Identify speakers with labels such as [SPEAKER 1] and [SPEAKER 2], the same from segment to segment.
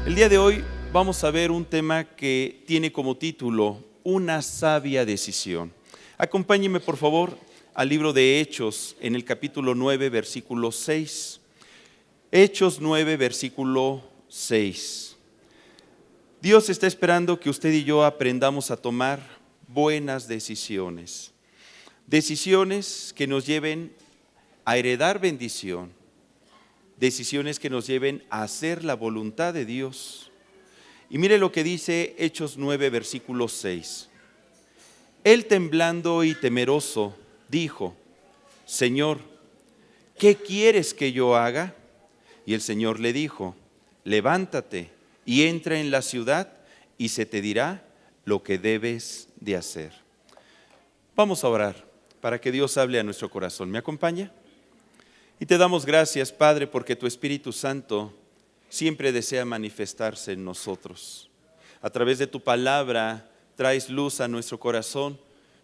[SPEAKER 1] El día de hoy vamos a ver un tema que tiene como título Una sabia decisión. Acompáñeme por favor al libro de Hechos en el capítulo 9, versículo 6. Hechos 9, versículo 6. Dios está esperando que usted y yo aprendamos a tomar buenas decisiones. Decisiones que nos lleven a heredar bendición. Decisiones que nos lleven a hacer la voluntad de Dios. Y mire lo que dice Hechos 9, versículo 6. Él, temblando y temeroso, dijo: Señor, ¿qué quieres que yo haga? Y el Señor le dijo: levántate y entra en la ciudad y se te dirá lo que debes de hacer. Vamos a orar para que Dios hable a nuestro corazón. ¿Me acompaña? Y te damos gracias, Padre, porque tu Espíritu Santo siempre desea manifestarse en nosotros. A través de tu palabra traes luz a nuestro corazón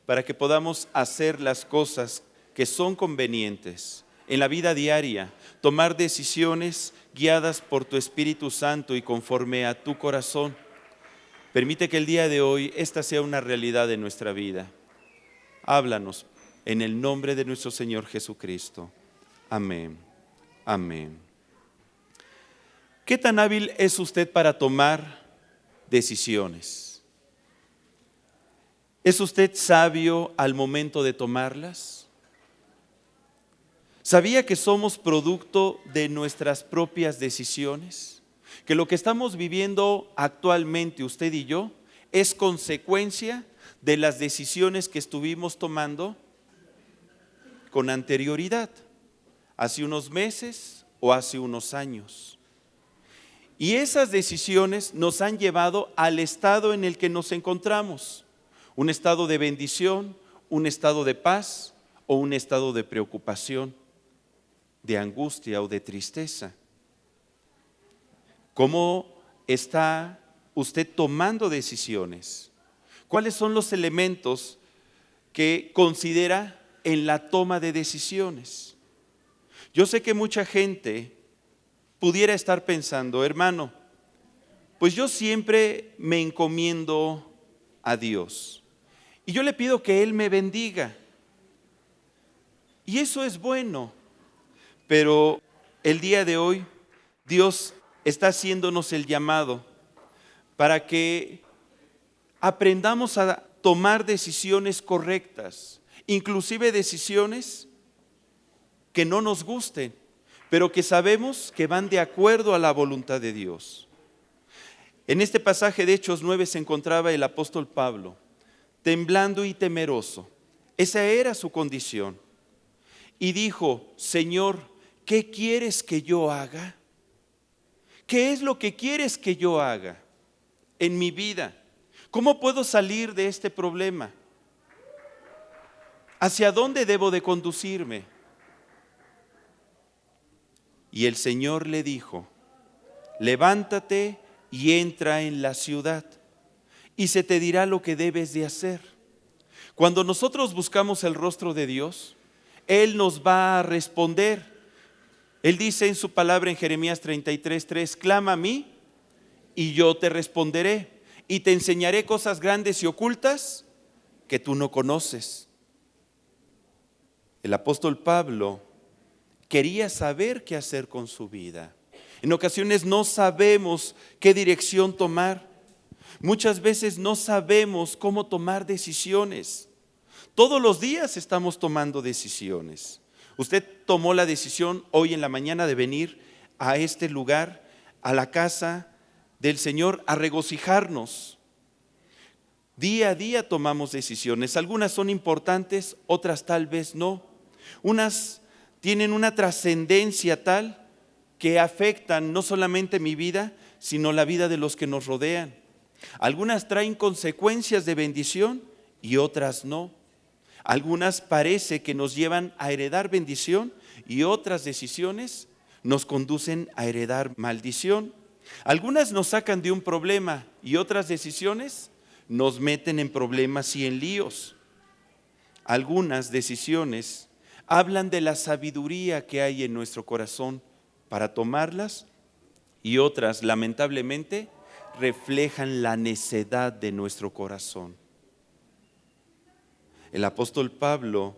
[SPEAKER 1] para que podamos hacer las cosas que son convenientes en la vida diaria, tomar decisiones guiadas por tu Espíritu Santo y conforme a tu corazón. Permite que el día de hoy esta sea una realidad en nuestra vida. Háblanos en el nombre de nuestro Señor Jesucristo. Amén. Amén. ¿Qué tan hábil es usted para tomar decisiones? ¿Es usted sabio al momento de tomarlas? ¿Sabía que somos producto de nuestras propias decisiones? Que lo que estamos viviendo actualmente usted y yo es consecuencia de las decisiones que estuvimos tomando con anterioridad, hace unos meses o hace unos años. Y esas decisiones nos han llevado al estado en el que nos encontramos, un estado de bendición, un estado de paz o un estado de preocupación, de angustia o de tristeza. ¿Cómo está usted tomando decisiones? ¿Cuáles son los elementos que considera en la toma de decisiones? Yo sé que mucha gente pudiera estar pensando: hermano, pues yo siempre me encomiendo a Dios y yo le pido que Él me bendiga. Y eso es bueno, pero el día de hoy Dios está haciéndonos el llamado para que aprendamos a tomar decisiones correctas, inclusive decisiones que no nos gusten, pero que sabemos que van de acuerdo a la voluntad de Dios. En este pasaje de Hechos 9 se encontraba el apóstol Pablo, temblando y temeroso. Esa era su condición. Y dijo: Señor, ¿qué quieres que yo haga? ¿Qué es lo que quieres que yo haga en mi vida? ¿Cómo puedo salir de este problema? ¿Hacia dónde debo de conducirme? Y el Señor le dijo: levántate y entra en la ciudad y se te dirá lo que debes de hacer. Cuando nosotros buscamos el rostro de Dios, Él nos va a responder. Él dice en su palabra en Jeremías 33:3: clama a mí y yo te responderé y te enseñaré cosas grandes y ocultas que tú no conoces. El apóstol Pablo quería saber qué hacer con su vida. En ocasiones no sabemos qué dirección tomar. Muchas veces no sabemos cómo tomar decisiones. Todos los días estamos tomando decisiones. Usted tomó la decisión hoy en la mañana de venir a este lugar, a la casa del Señor, a regocijarnos. Día a día tomamos decisiones. Algunas son importantes, otras tal vez no. Unas tienen una trascendencia tal que afectan no solamente mi vida, sino la vida de los que nos rodean. Algunas traen consecuencias de bendición y otras no. Algunas parece que nos llevan a heredar bendición y otras decisiones nos conducen a heredar maldición. Algunas nos sacan de un problema y otras decisiones nos meten en problemas y en líos. Algunas decisiones hablan de la sabiduría que hay en nuestro corazón para tomarlas y otras, lamentablemente, reflejan la necedad de nuestro corazón. El apóstol Pablo,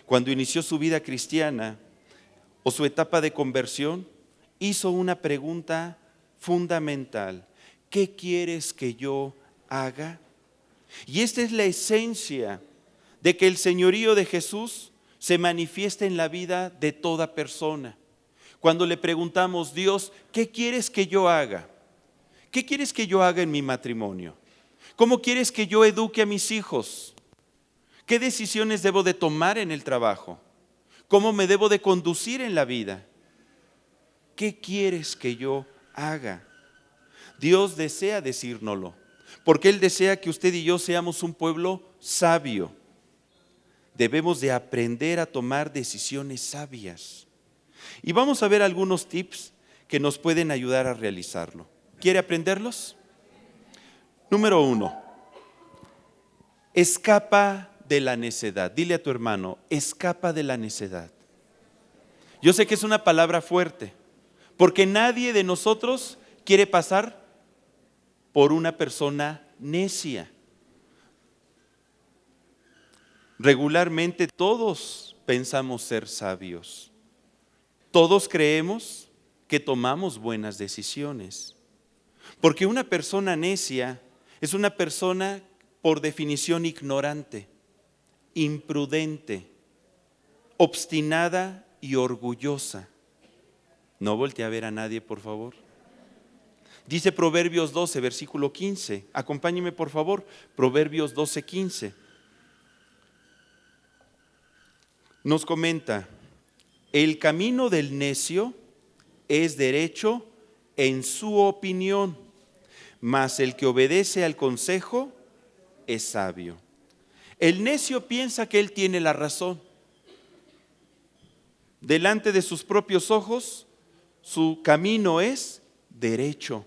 [SPEAKER 1] cuando inició su vida cristiana o su etapa de conversión, hizo una pregunta fundamental: ¿qué quieres que yo haga? Y esta es la esencia de que el señorío de Jesús se manifiesta en la vida de toda persona. Cuando le preguntamos: Dios, ¿qué quieres que yo haga? ¿Qué quieres que yo haga en mi matrimonio? ¿Cómo quieres que yo eduque a mis hijos? ¿Qué decisiones debo de tomar en el trabajo? ¿Cómo me debo de conducir en la vida? ¿Qué quieres que yo haga? Dios desea decírnoslo, porque Él desea que usted y yo seamos un pueblo sabio. Debemos de aprender a tomar decisiones sabias. Y vamos a ver algunos tips que nos pueden ayudar a realizarlo. ¿Quiere aprenderlos? Número 1. Escapa de la necedad. Dile a tu hermano: escapa de la necedad. Yo sé que es una palabra fuerte, porque nadie de nosotros quiere pasar por una persona necia. Regularmente todos pensamos ser sabios. Todos creemos que tomamos buenas decisiones. Porque una persona necia es una persona por definición ignorante, imprudente, obstinada y orgullosa. No voltee a ver a nadie, por favor. Dice Proverbios 12, versículo 15. Acompáñeme, por favor. Proverbios 12, 15. Nos comenta: el camino del necio es derecho en su opinión, mas el que obedece al consejo es sabio. El necio piensa que él tiene la razón. Delante de sus propios ojos, su camino es derecho.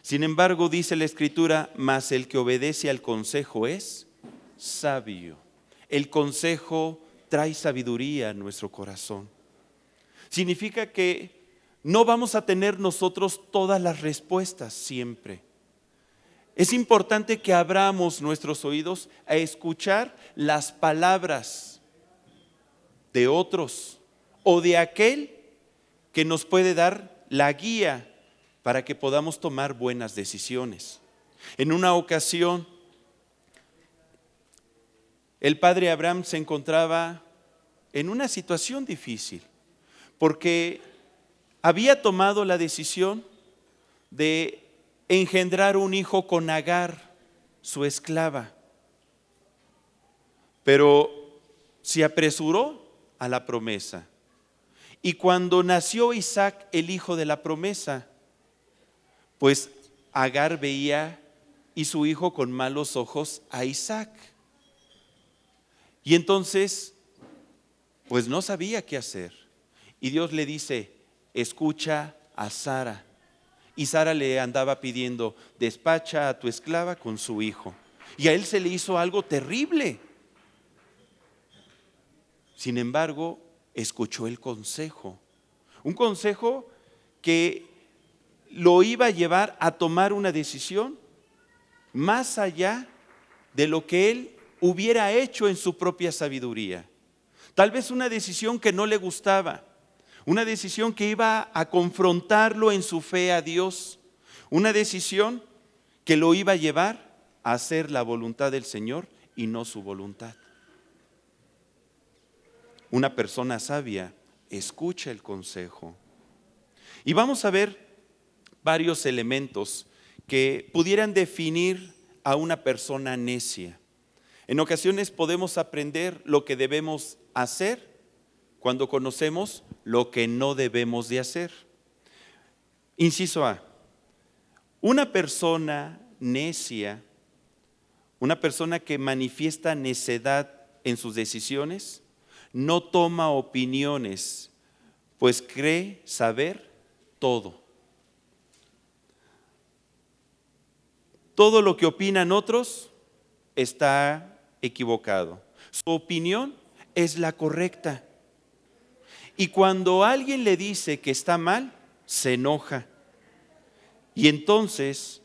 [SPEAKER 1] Sin embargo, dice la Escritura: mas el que obedece al consejo es sabio. El consejo trae sabiduría a nuestro corazón. Significa que no vamos a tener nosotros todas las respuestas siempre. Es importante que abramos nuestros oídos a escuchar las palabras de otros o de aquel que nos puede dar la guía para que podamos tomar buenas decisiones. En una ocasión, el padre Abraham se encontraba en una situación difícil, porque había tomado la decisión de engendrar un hijo con Agar, su esclava, pero se apresuró a la promesa. Y cuando nació Isaac, el hijo de la promesa, pues Agar veía y su hijo con malos ojos a Isaac. Y entonces, pues no sabía qué hacer. Y Dios le dice: escucha a Sara. Y Sara le andaba pidiendo: despacha a tu esclava con su hijo. Y a él se le hizo algo terrible. Sin embargo, escuchó el consejo. Un consejo que lo iba a llevar a tomar una decisión más allá de lo que él hubiera hecho en su propia sabiduría. Tal vez una decisión que no le gustaba, una decisión que iba a confrontarlo en su fe a Dios, una decisión que lo iba a llevar a hacer la voluntad del Señor y no su voluntad. Una persona sabia escucha el consejo. Y vamos a ver varios elementos que pudieran definir a una persona necia. En ocasiones podemos aprender lo que debemos hacer cuando conocemos lo que no debemos de hacer. Inciso A: una persona necia, una persona que manifiesta necedad en sus decisiones, no toma opiniones, pues cree saber todo. Todo lo que opinan otros está equivocado. Su opinión es la correcta. Y cuando alguien le dice que está mal, se enoja. Y entonces,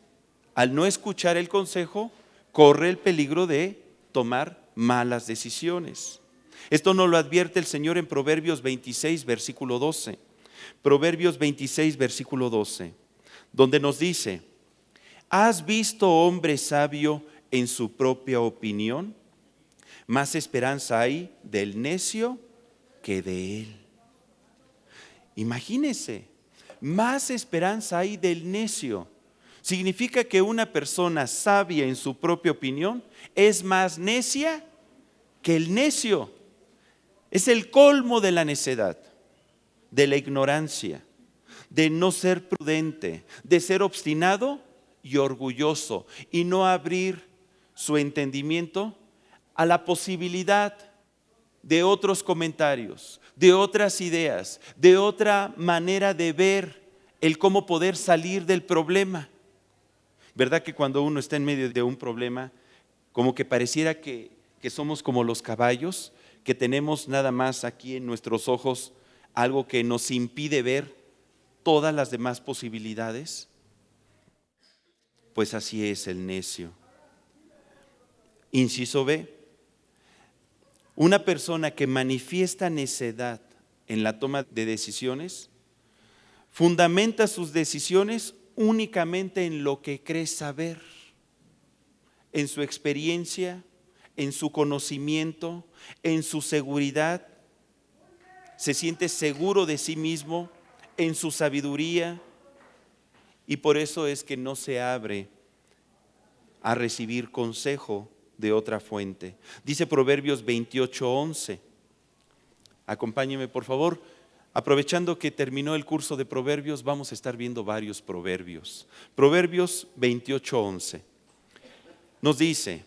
[SPEAKER 1] al no escuchar el consejo, corre el peligro de tomar malas decisiones. Esto nos lo advierte el Señor en Proverbios 26, versículo 12. Proverbios 26, versículo 12, donde nos dice: ¿has visto hombre sabio en su propia opinión? Más esperanza hay del necio que de él. Imagínese, más esperanza hay del necio. Significa que una persona sabia en su propia opinión es más necia que el necio. Es el colmo de la necedad, de la ignorancia, de no ser prudente, de ser obstinado y orgulloso y no abrir su entendimiento a la posibilidad de otros comentarios, de otras ideas, de otra manera de ver el cómo poder salir del problema. ¿Verdad que cuando uno está en medio de un problema, como que pareciera que somos como los caballos, que tenemos nada más aquí en nuestros ojos algo que nos impide ver todas las demás posibilidades? Pues así es el necio. Inciso B: una persona que manifiesta necedad en la toma de decisiones, fundamenta sus decisiones únicamente en lo que cree saber, en su experiencia, en su conocimiento, en su seguridad. Se siente seguro de sí mismo, en su sabiduría, y por eso es que no se abre a recibir consejo de otra fuente. Dice Proverbios 28:11. Acompáñeme por favor. Aprovechando que terminó el curso de Proverbios, vamos a estar viendo varios proverbios. Proverbios 28:11 nos dice: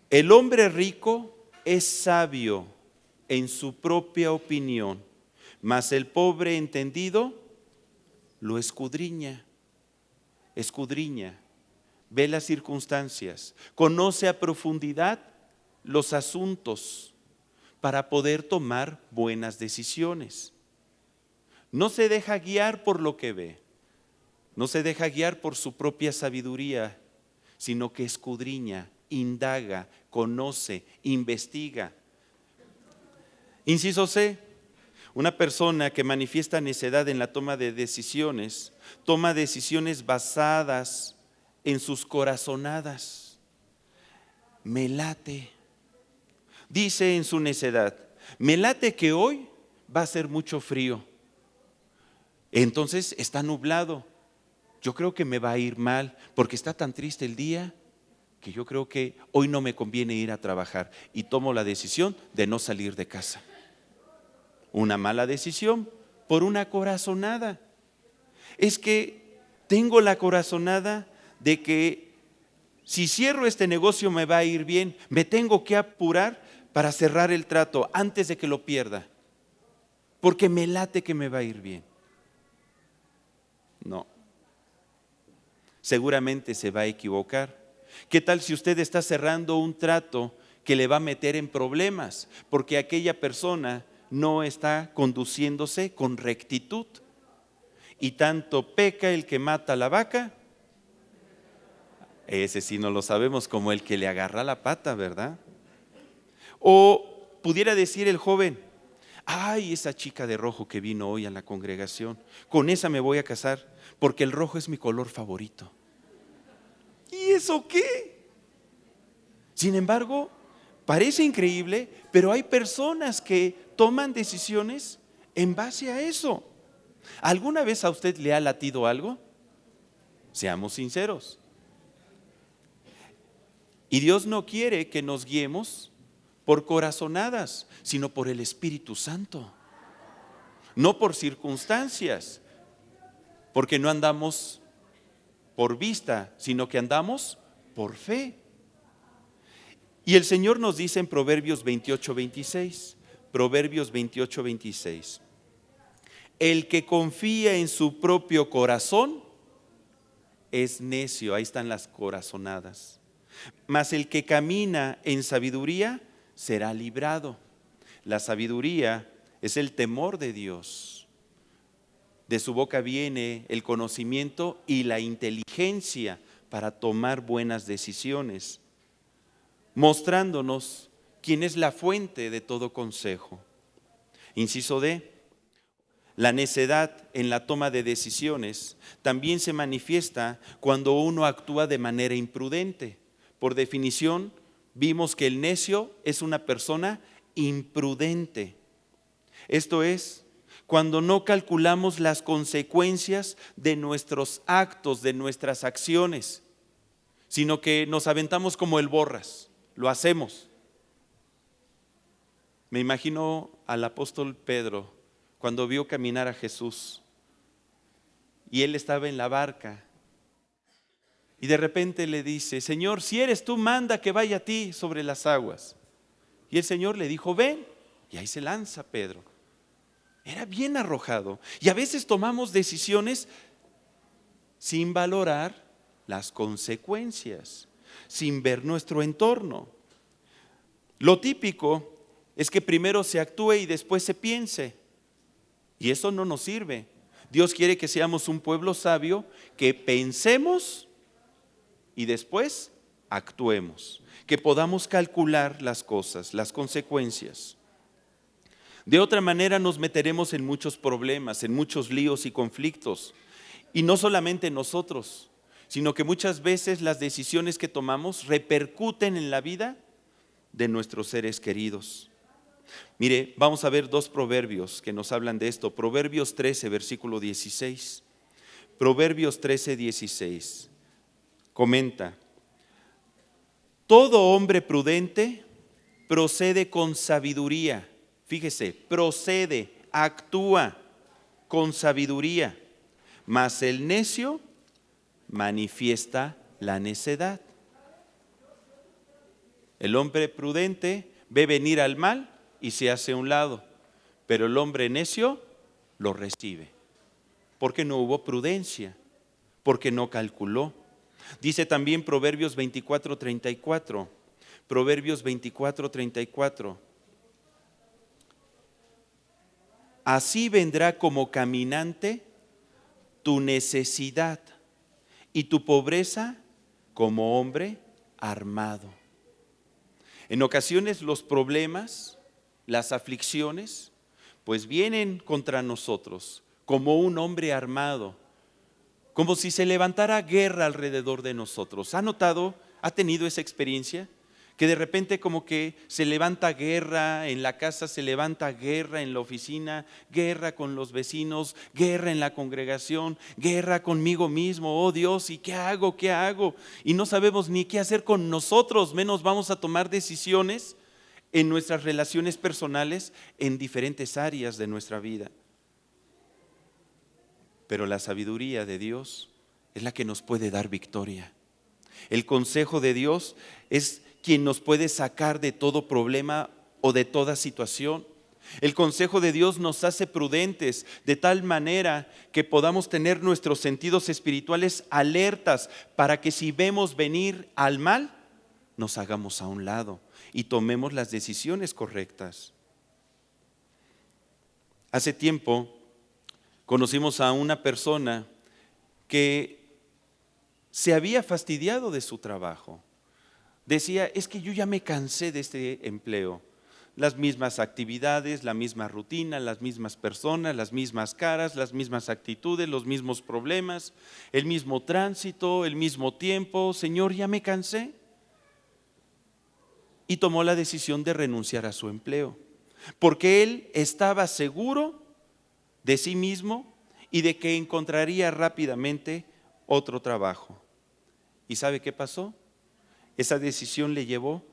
[SPEAKER 1] el hombre rico es sabio en su propia opinión, mas el pobre entendido lo escudriña. Escudriña, ve las circunstancias, conoce a profundidad los asuntos para poder tomar buenas decisiones. No se deja guiar por lo que ve, no se deja guiar por su propia sabiduría, sino que escudriña, indaga, conoce, investiga. Inciso C: una persona que manifiesta necedad en la toma de decisiones, toma decisiones basadas en sus corazonadas. Me late, dice en su necedad, me late que hoy va a ser mucho frío. Entonces está nublado. Yo creo que me va a ir mal porque está tan triste el día que yo creo que hoy no me conviene ir a trabajar y tomo la decisión de no salir de casa. Una mala decisión por una corazonada. Es que tengo la corazonada de que si cierro este negocio me va a ir bien, me tengo que apurar para cerrar el trato antes de que lo pierda, porque me late que me va a ir bien. No, seguramente se va a equivocar. ¿Qué tal si usted está cerrando un trato que le va a meter en problemas porque aquella persona no está conduciéndose con rectitud? Y tanto peca el que mata la vaca, ese sí no lo sabemos, como el que le agarra la pata, ¿verdad? O pudiera decir el joven: ay, esa chica de rojo que vino hoy a la congregación, con esa me voy a casar porque el rojo es mi color favorito. ¿Y eso qué? Sin embargo, parece increíble, pero hay personas que toman decisiones en base a eso. ¿Alguna vez a usted le ha latido algo? Seamos sinceros. Y Dios no quiere que nos guiemos por corazonadas, sino por el Espíritu Santo. No por circunstancias, porque no andamos por vista, sino que andamos por fe. Y el Señor nos dice en Proverbios 28:26, Proverbios 28:26, el que confía en su propio corazón es necio. Ahí están las corazonadas. Mas el que camina en sabiduría será librado. La sabiduría es el temor de Dios. De su boca viene el conocimiento y la inteligencia para tomar buenas decisiones, mostrándonos quién es la fuente de todo consejo. Inciso D. La necedad en la toma de decisiones también se manifiesta cuando uno actúa de manera imprudente. Por definición, vimos que el necio es una persona imprudente. Esto es, cuando no calculamos las consecuencias de nuestros actos, de nuestras acciones, sino que nos aventamos como el borras, lo hacemos. Me imagino al apóstol Pedro cuando vio caminar a Jesús y él estaba en la barca y de repente le dice: Señor, si eres tú, manda que vaya a ti sobre las aguas. Y el Señor le dijo: ven. Y ahí se lanza Pedro. Era bien arrojado. Y a veces tomamos decisiones sin valorar las consecuencias, sin ver nuestro entorno. Lo típico es que primero se actúe y después se piense. Y eso no nos sirve. Dios quiere que seamos un pueblo sabio, que pensemos y después actuemos, que podamos calcular las cosas, las consecuencias. De otra manera nos meteremos en muchos problemas, en muchos líos y conflictos. Y no solamente nosotros, sino que muchas veces las decisiones que tomamos repercuten en la vida de nuestros seres queridos. Mire, vamos a ver dos proverbios que nos hablan de esto. Proverbios 13, versículo 16. Proverbios 13, 16. Comenta: todo hombre prudente procede con sabiduría. Fíjese, procede, actúa con sabiduría, mas el necio manifiesta la necedad. El hombre prudente ve venir al mal y se hace a un lado, pero el hombre necio lo recibe, porque no hubo prudencia, porque no calculó. Dice también Proverbios 24:34, Proverbios 24:34, así vendrá como caminante tu necesidad y tu pobreza como hombre armado. En ocasiones los problemas, las aflicciones, pues vienen contra nosotros como un hombre armado, como si se levantara guerra alrededor de nosotros. ¿Ha notado, ha tenido esa experiencia? Que de repente como que se levanta guerra en la casa, se levanta guerra en la oficina, guerra con los vecinos, guerra en la congregación, guerra conmigo mismo. Oh Dios, ¿y qué hago? ¿Qué hago? Y no sabemos ni qué hacer con nosotros, menos vamos a tomar decisiones en nuestras relaciones personales en diferentes áreas de nuestra vida. Pero la sabiduría de Dios es la que nos puede dar victoria. El consejo de Dios es quien nos puede sacar de todo problema o de toda situación. El consejo de Dios nos hace prudentes de tal manera que podamos tener nuestros sentidos espirituales alertas para que si vemos venir al mal, nos hagamos a un lado y tomemos las decisiones correctas. Hace tiempo conocimos a una persona que se había fastidiado de su trabajo. Decía: es que yo ya me cansé de este empleo. Las mismas actividades, la misma rutina, las mismas personas, las mismas caras, las mismas actitudes, los mismos problemas, el mismo tránsito, el mismo tiempo. Señor, ya me cansé. Y tomó la decisión de renunciar a su empleo, porque él estaba seguro de sí mismo y de que encontraría rápidamente otro trabajo. ¿Y sabe qué pasó? Esa decisión le llevó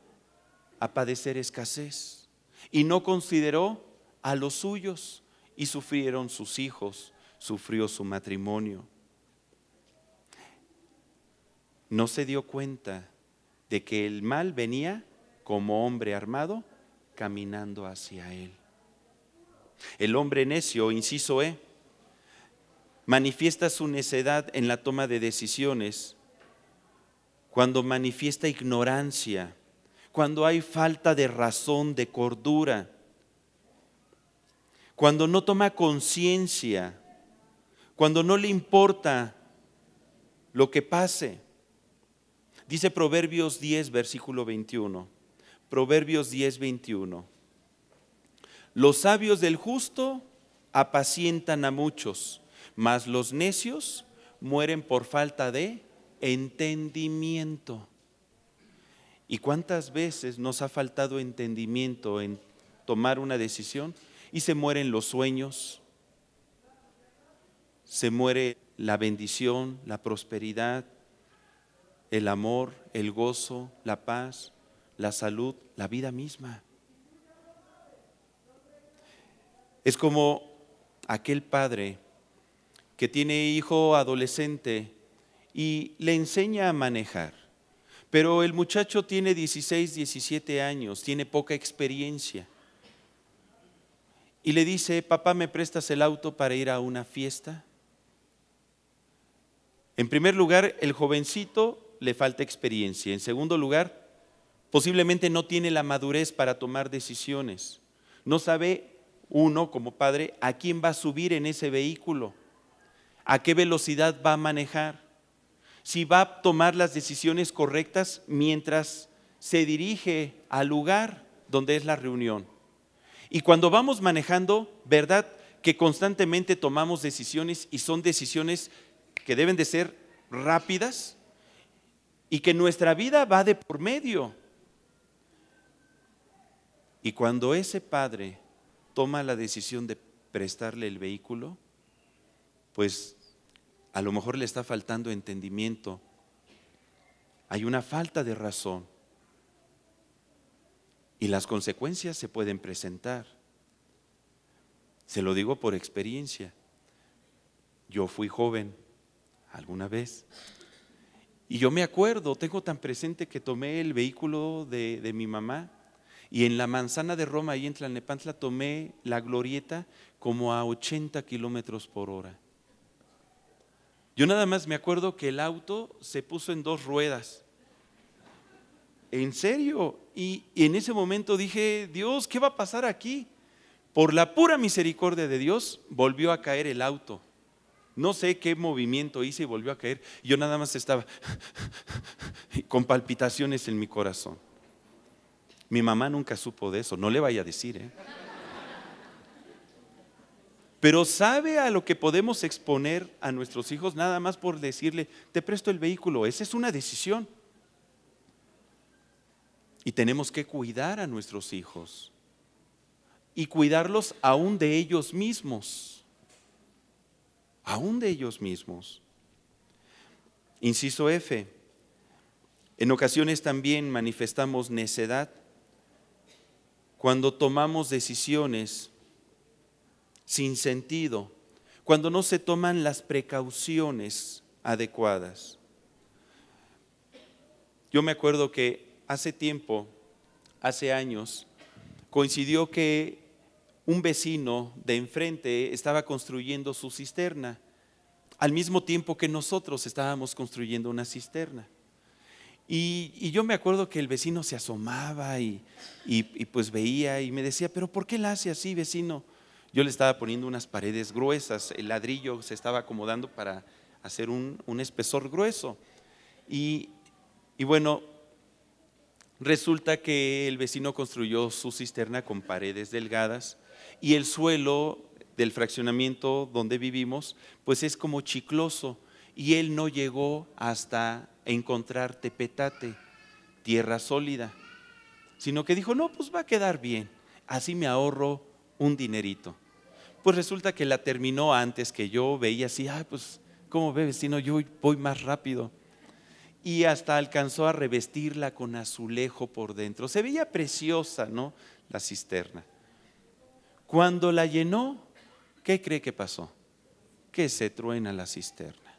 [SPEAKER 1] a padecer escasez y no consideró a los suyos, y sufrieron sus hijos, sufrió su matrimonio. No se dio cuenta de que el mal venía como hombre armado caminando hacia él. El hombre necio, inciso E, manifiesta su necedad en la toma de decisiones cuando manifiesta ignorancia, cuando hay falta de razón, de cordura, cuando no toma conciencia cuando no le importa lo que pase. Dice Proverbios 10, versículo 21. Proverbios 10, 21. Los sabios del justo apacientan a muchos, mas los necios mueren por falta de entendimiento. ¿Y cuántas veces nos ha faltado entendimiento en tomar una decisión? Y se mueren los sueños, se muere la bendición, la prosperidad, el amor, el gozo, la paz, la salud, la vida misma. Es como aquel padre que tiene hijo adolescente y le enseña a manejar, pero el muchacho tiene 16, 17 años, tiene poca experiencia. Y le dice: papá, ¿me prestas el auto para ir a una fiesta? En primer lugar, el jovencito le falta experiencia. En segundo lugar, posiblemente no tiene la madurez para tomar decisiones. No sabe uno como padre a quién va a subir en ese vehículo, a qué velocidad va a manejar, si va a tomar las decisiones correctas mientras se dirige al lugar donde es la reunión. Y cuando vamos manejando, ¿verdad que constantemente tomamos decisiones y son decisiones que deben de ser rápidas y que nuestra vida va de por medio? Y cuando ese padre toma la decisión de prestarle el vehículo, pues a lo mejor le está faltando entendimiento, hay una falta de razón y las consecuencias se pueden presentar. Se lo digo por experiencia. Yo fui joven alguna vez y yo me acuerdo, tengo tan presente que tomé el vehículo de mi mamá y en la manzana de Roma, ahí en Tlalnepantla, tomé la glorieta como a 80 kilómetros por hora. Yo nada más me acuerdo que el auto se puso en 2 ruedas. ¿En serio? Y en ese momento dije: Dios, ¿qué va a pasar aquí? Por la pura misericordia de Dios, volvió a caer el auto. No sé qué movimiento hice y volvió a caer. Yo nada más estaba con palpitaciones en mi corazón. Mi mamá nunca supo de eso, no le vaya a decir, Pero ¿sabe a lo que podemos exponer a nuestros hijos nada más por decirle: te presto el vehículo? Esa es una decisión. Y tenemos que cuidar a nuestros hijos y cuidarlos aún de ellos mismos. Aún de ellos mismos. Inciso F. En ocasiones también manifestamos necedad cuando tomamos decisiones sin sentido, cuando no se toman las precauciones adecuadas. Yo me acuerdo que hace tiempo, hace años, coincidió que un vecino de enfrente estaba construyendo su cisterna, al mismo tiempo que nosotros estábamos construyendo una cisterna. Y yo me acuerdo que el vecino se asomaba y pues veía y me decía: pero ¿por qué la hace así, vecino? Yo le estaba poniendo unas paredes gruesas, el ladrillo se estaba acomodando para hacer un espesor grueso. Y bueno, resulta que el vecino construyó su cisterna con paredes delgadas y el suelo del fraccionamiento donde vivimos pues es como chicloso, y él no llegó hasta encontrar tepetate, tierra sólida, sino que dijo: no, pues va a quedar bien, así me ahorro un dinerito. Pues resulta que la terminó antes que yo. Veía así: pues ¿cómo ve, vecino? Yo voy más rápido. Y hasta alcanzó a revestirla con azulejo por dentro. Se veía preciosa, ¿no?, la cisterna. Cuando la llenó, ¿qué cree que pasó? Que se truena la cisterna.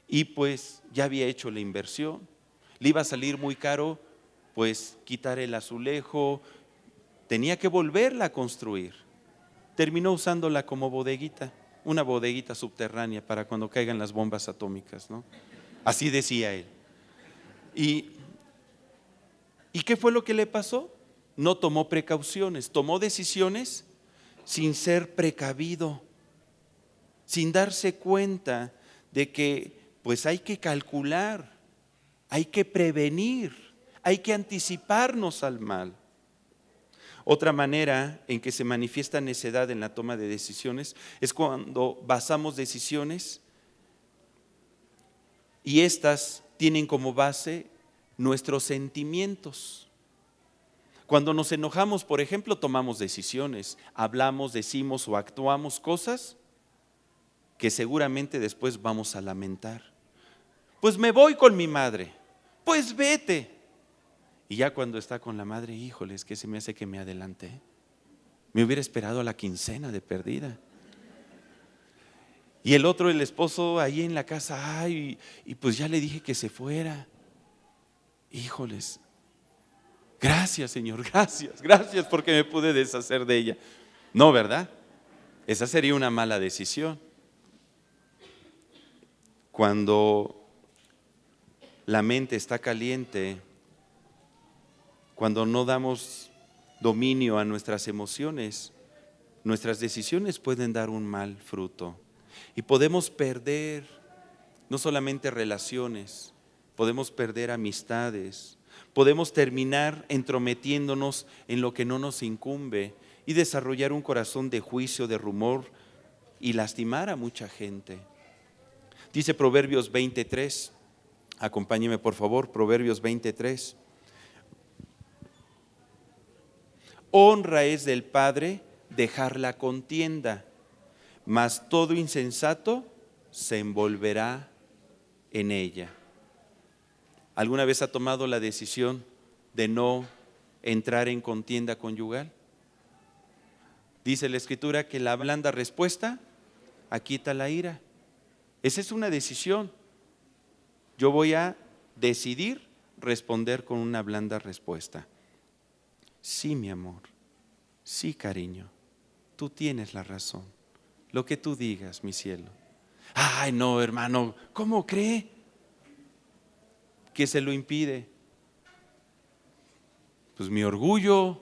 [SPEAKER 1] Y pues ya había hecho la inversión, le iba a salir muy caro pues quitar el azulejo, tenía que volverla a construir. Terminó usándola como bodeguita, una bodeguita subterránea para cuando caigan las bombas atómicas, ¿no? Así decía él. ¿Y qué fue lo que le pasó? No tomó precauciones, tomó decisiones sin ser precavido. sin darse cuenta de que pues hay que calcular, hay que prevenir, hay que anticiparnos al mal. Otra manera en que se manifiesta necedad en la toma de decisiones es cuando basamos decisiones y estas tienen como base nuestros sentimientos. Cuando nos enojamos, por ejemplo, tomamos decisiones, hablamos, decimos o actuamos cosas que seguramente después vamos a lamentar. Pues me voy con mi madre, pues vete. Y ya cuando está con la madre, híjole, es que se me hace que me adelanté. Me hubiera esperado a la quincena de perdida. Y el otro, el esposo, ahí en la casa, ay, y pues ya le dije que se fuera. Híjoles, gracias Señor, gracias porque me pude deshacer de ella. No, ¿verdad? Esa sería una mala decisión. Cuando la mente está caliente, cuando no damos dominio a nuestras emociones, nuestras decisiones pueden dar un mal fruto. Y podemos perder no solamente relaciones, podemos perder amistades, podemos terminar entrometiéndonos en lo que no nos incumbe y desarrollar un corazón de juicio, de rumor y lastimar a mucha gente. Dice Proverbios 23, acompáñeme por favor, Proverbios 23. Honra es del padre dejar la contienda, mas todo insensato se envolverá en ella. ¿Alguna vez ha tomado la decisión de no entrar en contienda conyugal? Dice la Escritura que la blanda respuesta aquita la ira. Esa es una decisión. Yo voy a decidir responder con una blanda respuesta. Sí, mi amor, sí, cariño, tú tienes la razón. Lo que tú digas, mi cielo. Ay, no, hermano, ¿cómo cree? ¿Qué se lo impide? Pues mi orgullo.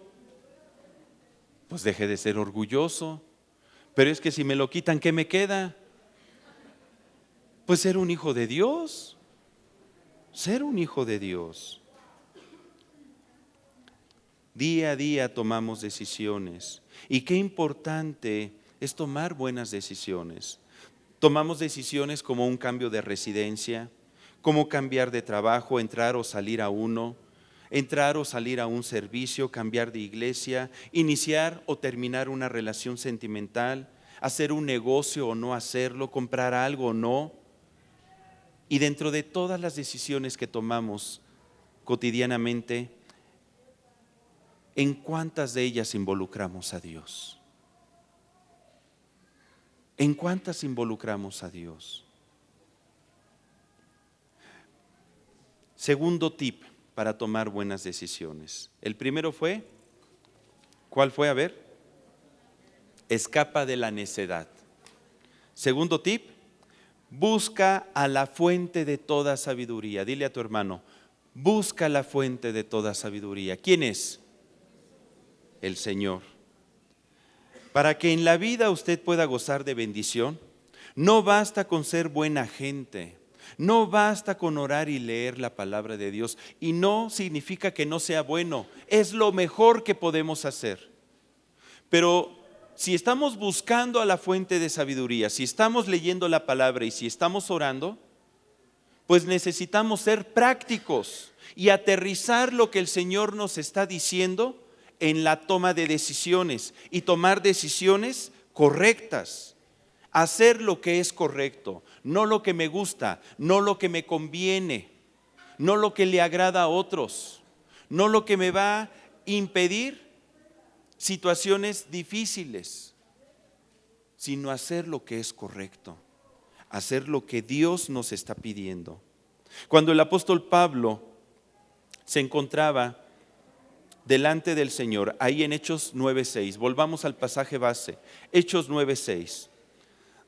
[SPEAKER 1] Pues deje de ser orgulloso. Pero es que si me lo quitan, ¿qué me queda? Pues ser un hijo de Dios. Ser un hijo de Dios. Día a día tomamos decisiones. Y qué importante es tomar buenas decisiones. Tomamos decisiones como un cambio de residencia, como cambiar de trabajo, entrar o salir a uno, entrar o salir a un servicio, cambiar de iglesia, iniciar o terminar una relación sentimental, hacer un negocio o no hacerlo, comprar algo o no. Y dentro de todas las decisiones que tomamos cotidianamente, ¿en cuántas de ellas involucramos a Dios? ¿En cuántas involucramos a Dios? Segundo tip para tomar buenas decisiones. El primero fue, ¿cuál fue? A ver, escapa de la necedad. Segundo tip, busca a la fuente de toda sabiduría. Dile a tu hermano, busca la fuente de toda sabiduría. ¿Quién es? El Señor. Para que en la vida usted pueda gozar de bendición, no basta con ser buena gente, no basta con orar y leer la palabra de Dios, y no significa que no sea bueno, es lo mejor que podemos hacer. Pero si estamos buscando a la fuente de sabiduría, si estamos leyendo la palabra y si estamos orando, pues necesitamos ser prácticos y aterrizar lo que el Señor nos está diciendo en la toma de decisiones y tomar decisiones correctas. Hacer lo que es correcto, no lo que me gusta, no lo que me conviene, no lo que le agrada a otros, no lo que me va a impedir situaciones difíciles, sino hacer lo que es correcto, hacer lo que Dios nos está pidiendo. Cuando el apóstol Pablo se encontraba delante del Señor, ahí en Hechos 9:6, volvamos al pasaje base, Hechos 9:6,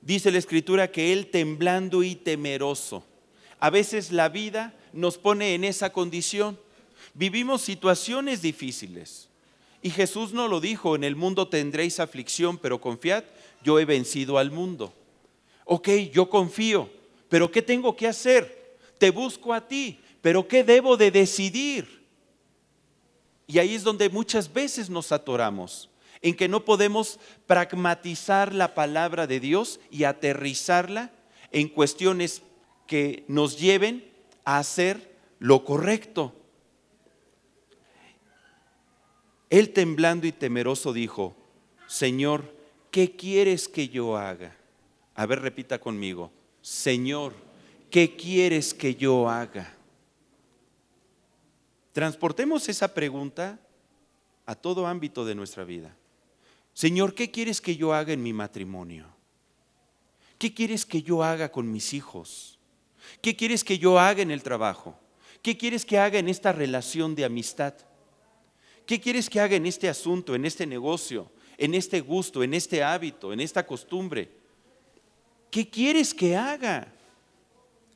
[SPEAKER 1] dice la Escritura que él temblando y temeroso. A veces la vida nos pone en esa condición, vivimos situaciones difíciles y Jesús nos lo dijo, en el mundo tendréis aflicción, pero confiad, yo he vencido al mundo. Ok, yo confío, pero ¿qué tengo que hacer? Te busco a ti, pero ¿qué debo de decidir? Y ahí es donde muchas veces nos atoramos, en que no podemos pragmatizar la palabra de Dios y aterrizarla en cuestiones que nos lleven a hacer lo correcto. Él, temblando y temeroso, dijo: Señor, ¿qué quieres que yo haga? A ver, repita conmigo: Señor, ¿qué quieres que yo haga? Transportemos esa pregunta a todo ámbito de nuestra vida. Señor, ¿qué quieres que yo haga en mi matrimonio? ¿Qué quieres que yo haga con mis hijos? ¿Qué quieres que yo haga en el trabajo? ¿Qué quieres que haga en esta relación de amistad? ¿Qué quieres que haga en este asunto, en este negocio, en este gusto, en este hábito, en esta costumbre? ¿Qué quieres que haga?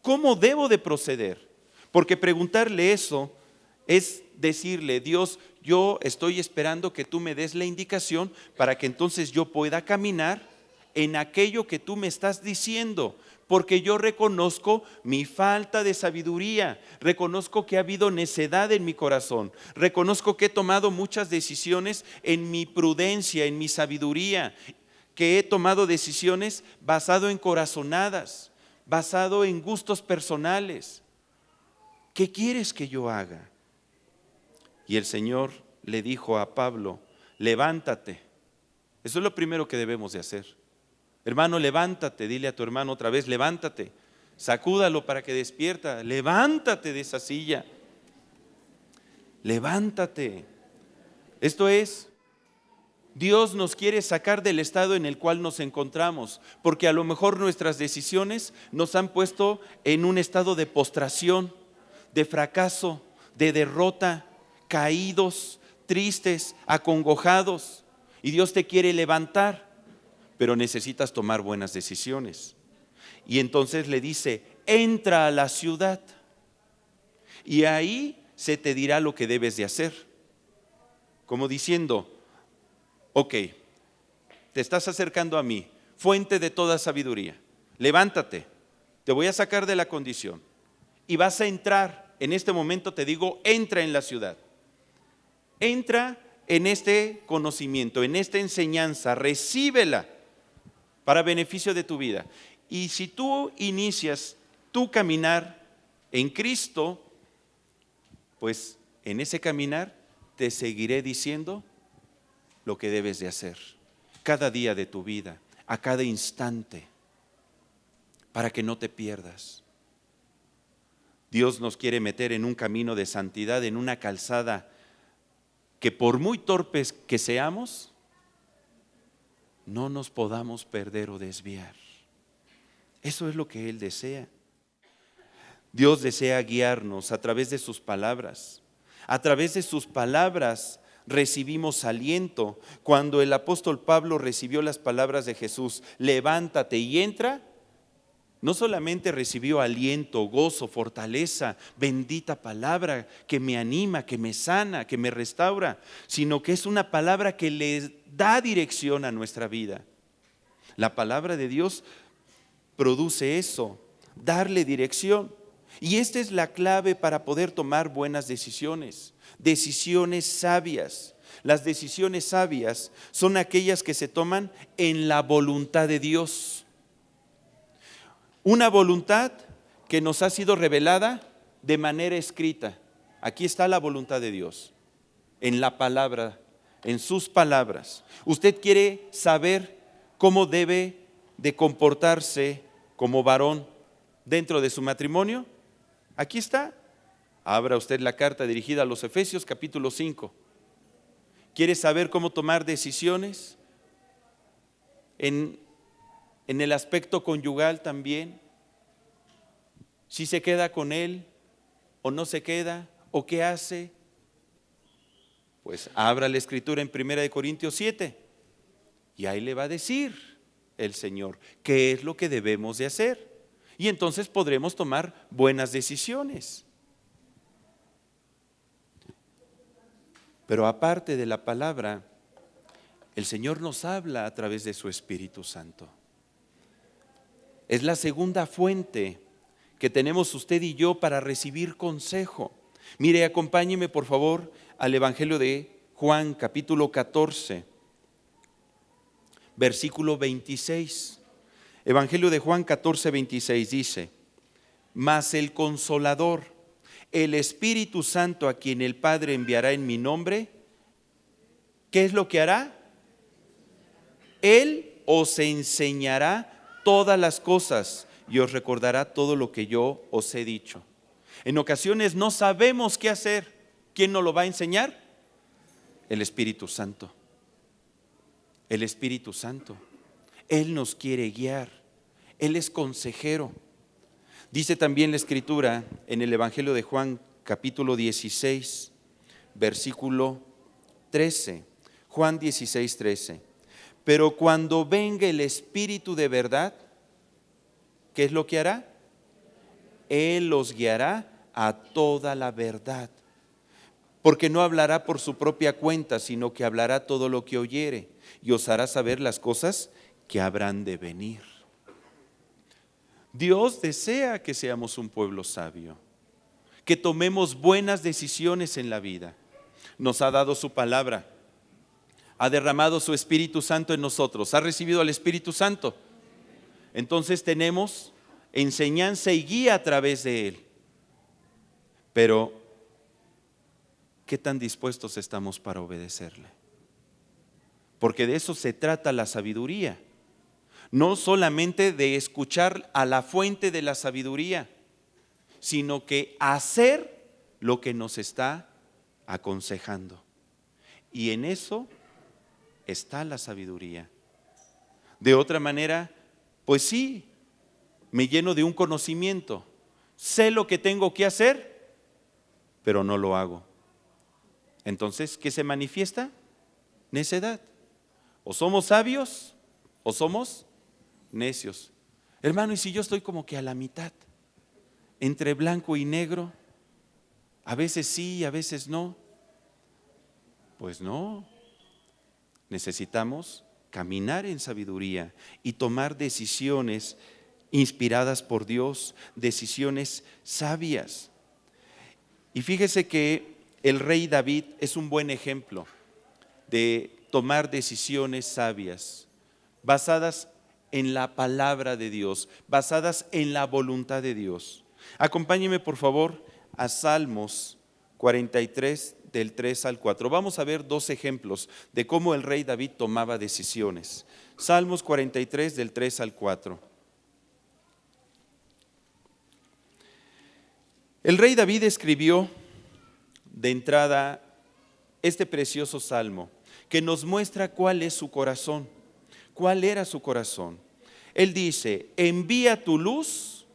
[SPEAKER 1] ¿Cómo debo de proceder? Porque preguntarle eso es decirle: Dios, yo estoy esperando que tú me des la indicación para que entonces yo pueda caminar en aquello que tú me estás diciendo, porque yo reconozco mi falta de sabiduría, reconozco que ha habido necedad en mi corazón, reconozco que he tomado muchas decisiones en mi prudencia, en mi sabiduría, que he tomado decisiones basado en corazonadas, basado en gustos personales. ¿Qué quieres que yo haga? Y el Señor le dijo a Pablo: levántate. Eso es lo primero que debemos de hacer. Hermano, levántate. Dile a tu hermano otra vez: levántate. Sacúdalo para que despierta. Levántate de esa silla. Levántate. Esto es, Dios nos quiere sacar del estado en el cual nos encontramos, porque a lo mejor nuestras decisiones nos han puesto en un estado de postración, de fracaso, de derrota, caídos, tristes, acongojados. Y Dios te quiere levantar, pero necesitas tomar buenas decisiones. Y entonces le dice: entra a la ciudad y ahí se te dirá lo que debes de hacer. Como diciendo: ok, te estás acercando a mí, fuente de toda sabiduría. Levántate, te voy a sacar de la condición y vas a entrar. En este momento te digo: entra en la ciudad. Entra en este conocimiento, en esta enseñanza, recíbela para beneficio de tu vida. Y si tú inicias tu caminar en Cristo, pues en ese caminar te seguiré diciendo lo que debes de hacer cada día de tu vida, a cada instante, para que no te pierdas. Dios nos quiere meter en un camino de santidad, en una calzada que, por muy torpes que seamos, no nos podamos perder o desviar. Eso es lo que Él desea. Dios desea guiarnos a través de sus palabras. A través de sus palabras recibimos aliento. Cuando el apóstol Pablo recibió las palabras de Jesús: levántate y entra, no solamente recibió aliento, gozo, fortaleza, bendita palabra que me anima, que me sana, que me restaura, sino que es una palabra que le da dirección a nuestra vida. La palabra de Dios produce eso, darle dirección. Y esta es la clave para poder tomar buenas decisiones, decisiones sabias. Las decisiones sabias son aquellas que se toman en la voluntad de Dios. Una voluntad que nos ha sido revelada de manera escrita. Aquí está la voluntad de Dios, en la palabra, en sus palabras. ¿Usted quiere saber cómo debe de comportarse como varón dentro de su matrimonio? Aquí está. Abra usted la carta dirigida a los Efesios, capítulo 5. ¿Quiere saber cómo tomar decisiones en el aspecto conyugal también? Si se queda con él o no se queda, o qué hace. Pues abra la escritura en 1 Corintios 7 y ahí le va a decir el Señor qué es lo que debemos de hacer. Y entonces podremos tomar buenas decisiones. Pero aparte de la palabra, el Señor nos habla a través de su Espíritu Santo. Es la segunda fuente que tenemos usted y yo para recibir consejo. Mire, acompáñeme por favor al Evangelio de Juan, capítulo 14, versículo 26. Evangelio de Juan 14, 26 dice: mas el Consolador, el Espíritu Santo, a quien el Padre enviará en mi nombre, ¿qué es lo que hará? Él os enseñará todas las cosas y os recordará todo lo que yo os he dicho. En ocasiones no sabemos qué hacer. ¿Quién nos lo va a enseñar? El Espíritu Santo. El Espíritu Santo. Él nos quiere guiar. Él es consejero. Dice también la Escritura en el Evangelio de Juan, capítulo 16, versículo 13. Juan 16, 13. Pero cuando venga el Espíritu de verdad, ¿qué es lo que hará? Él los guiará a toda la verdad. Porque no hablará por su propia cuenta, sino que hablará todo lo que oyere y os hará saber las cosas que habrán de venir. Dios desea que seamos un pueblo sabio, que tomemos buenas decisiones en la vida. Nos ha dado su palabra, ha derramado su Espíritu Santo en nosotros. ¿Ha recibido al Espíritu Santo? Entonces tenemos enseñanza y guía a través de Él. Pero, ¿qué tan dispuestos estamos para obedecerle? Porque de eso se trata la sabiduría. No solamente de escuchar a la fuente de la sabiduría, sino que hacer lo que nos está aconsejando. Y en eso está la sabiduría. De otra manera, pues sí, me lleno de un conocimiento, sé lo que tengo que hacer, pero no lo hago. Entonces, ¿qué se manifiesta? Necedad. O somos sabios o somos necios. Hermano, y si yo estoy como que a la mitad, entre blanco y negro, a veces sí, a veces no, pues no. Necesitamos caminar en sabiduría y tomar decisiones inspiradas por Dios, decisiones sabias. Y fíjese que el rey David es un buen ejemplo de tomar decisiones sabias, basadas en la palabra de Dios, basadas en la voluntad de Dios. Acompáñeme por favor a Salmos 43 del 3 al 4. Vamos a ver dos ejemplos de cómo el rey David tomaba decisiones. Salmos 43 del 3 al 4. El rey David escribió de entrada este precioso salmo que nos muestra cuál es su corazón, cuál era su corazón. Él dice: envía tu luz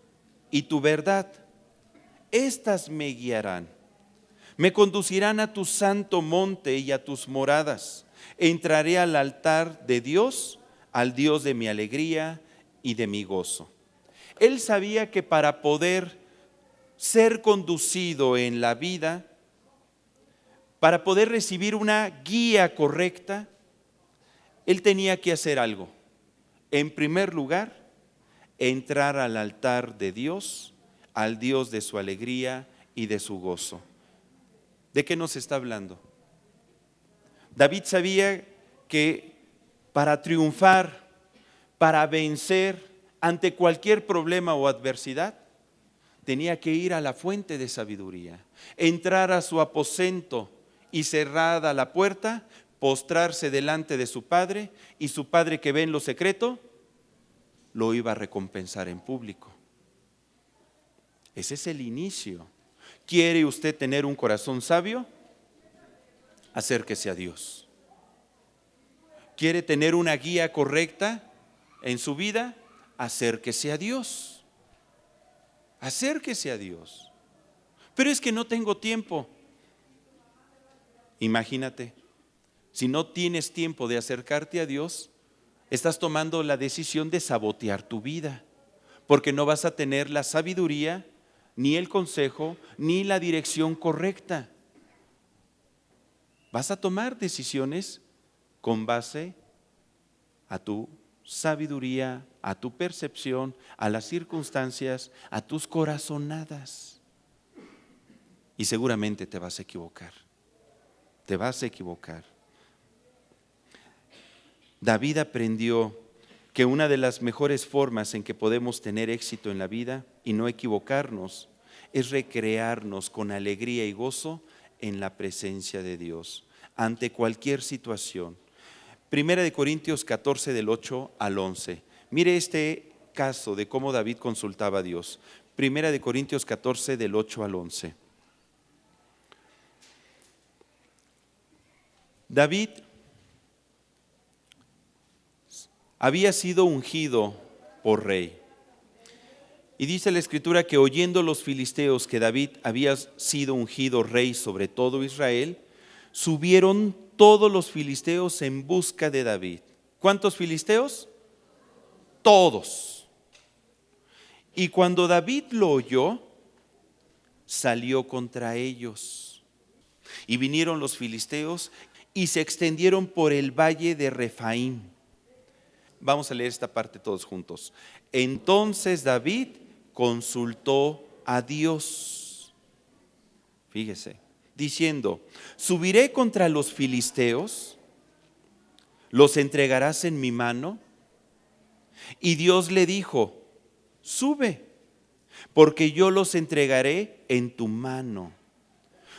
[SPEAKER 1] y tu verdad, estas me guiarán, me conducirán a tu santo monte y a tus moradas. Entraré al altar de Dios, al Dios de mi alegría y de mi gozo. Él sabía que para poder ser conducido en la vida, para poder recibir una guía correcta, él tenía que hacer algo. En primer lugar, entrar al altar de Dios, al Dios de su alegría y de su gozo. ¿De qué nos está hablando? David sabía que para triunfar, para vencer ante cualquier problema o adversidad, tenía que ir a la fuente de sabiduría, entrar a su aposento y cerrada la puerta, postrarse delante de su padre, y su padre, que ve en lo secreto, lo iba a recompensar en público. Ese es el inicio. ¿Quiere usted tener un corazón sabio? Acérquese a Dios. ¿Quiere tener una guía correcta en su vida? Acérquese a Dios. Acérquese a Dios. Pero es que no tengo tiempo. Imagínate, si no tienes tiempo de acercarte a Dios, estás tomando la decisión de sabotear tu vida, porque no vas a tener la sabiduría, ni el consejo, ni la dirección correcta. Vas a tomar decisiones con base a tu sabiduría a tu percepción, a las circunstancias, a tus corazonadas. Y seguramente te vas a equivocar. Te vas a equivocar. David aprendió que una de las mejores formas en que podemos tener éxito en la vida y no equivocarnos es recrearnos con alegría y gozo en la presencia de Dios ante cualquier situación. Primera de Corintios 14 del 8 al 11. Mire este caso de cómo David consultaba a Dios. Primera de Corintios 14 del 8 al 11. David había sido ungido por rey. Y dice la Escritura que oyendo los filisteos que David había sido ungido rey sobre todo Israel, subieron todos los filisteos en busca de David. ¿Cuántos filisteos? Todos. Y cuando David lo oyó, salió contra ellos. Y vinieron los filisteos y se extendieron por el valle de Refaim. Vamos a leer esta parte todos juntos. Entonces David consultó a Dios. Fíjese, diciendo: ¿subiré contra los filisteos? ¿Los entregarás en mi mano? Y Dios le dijo: sube, porque yo los entregaré en tu mano.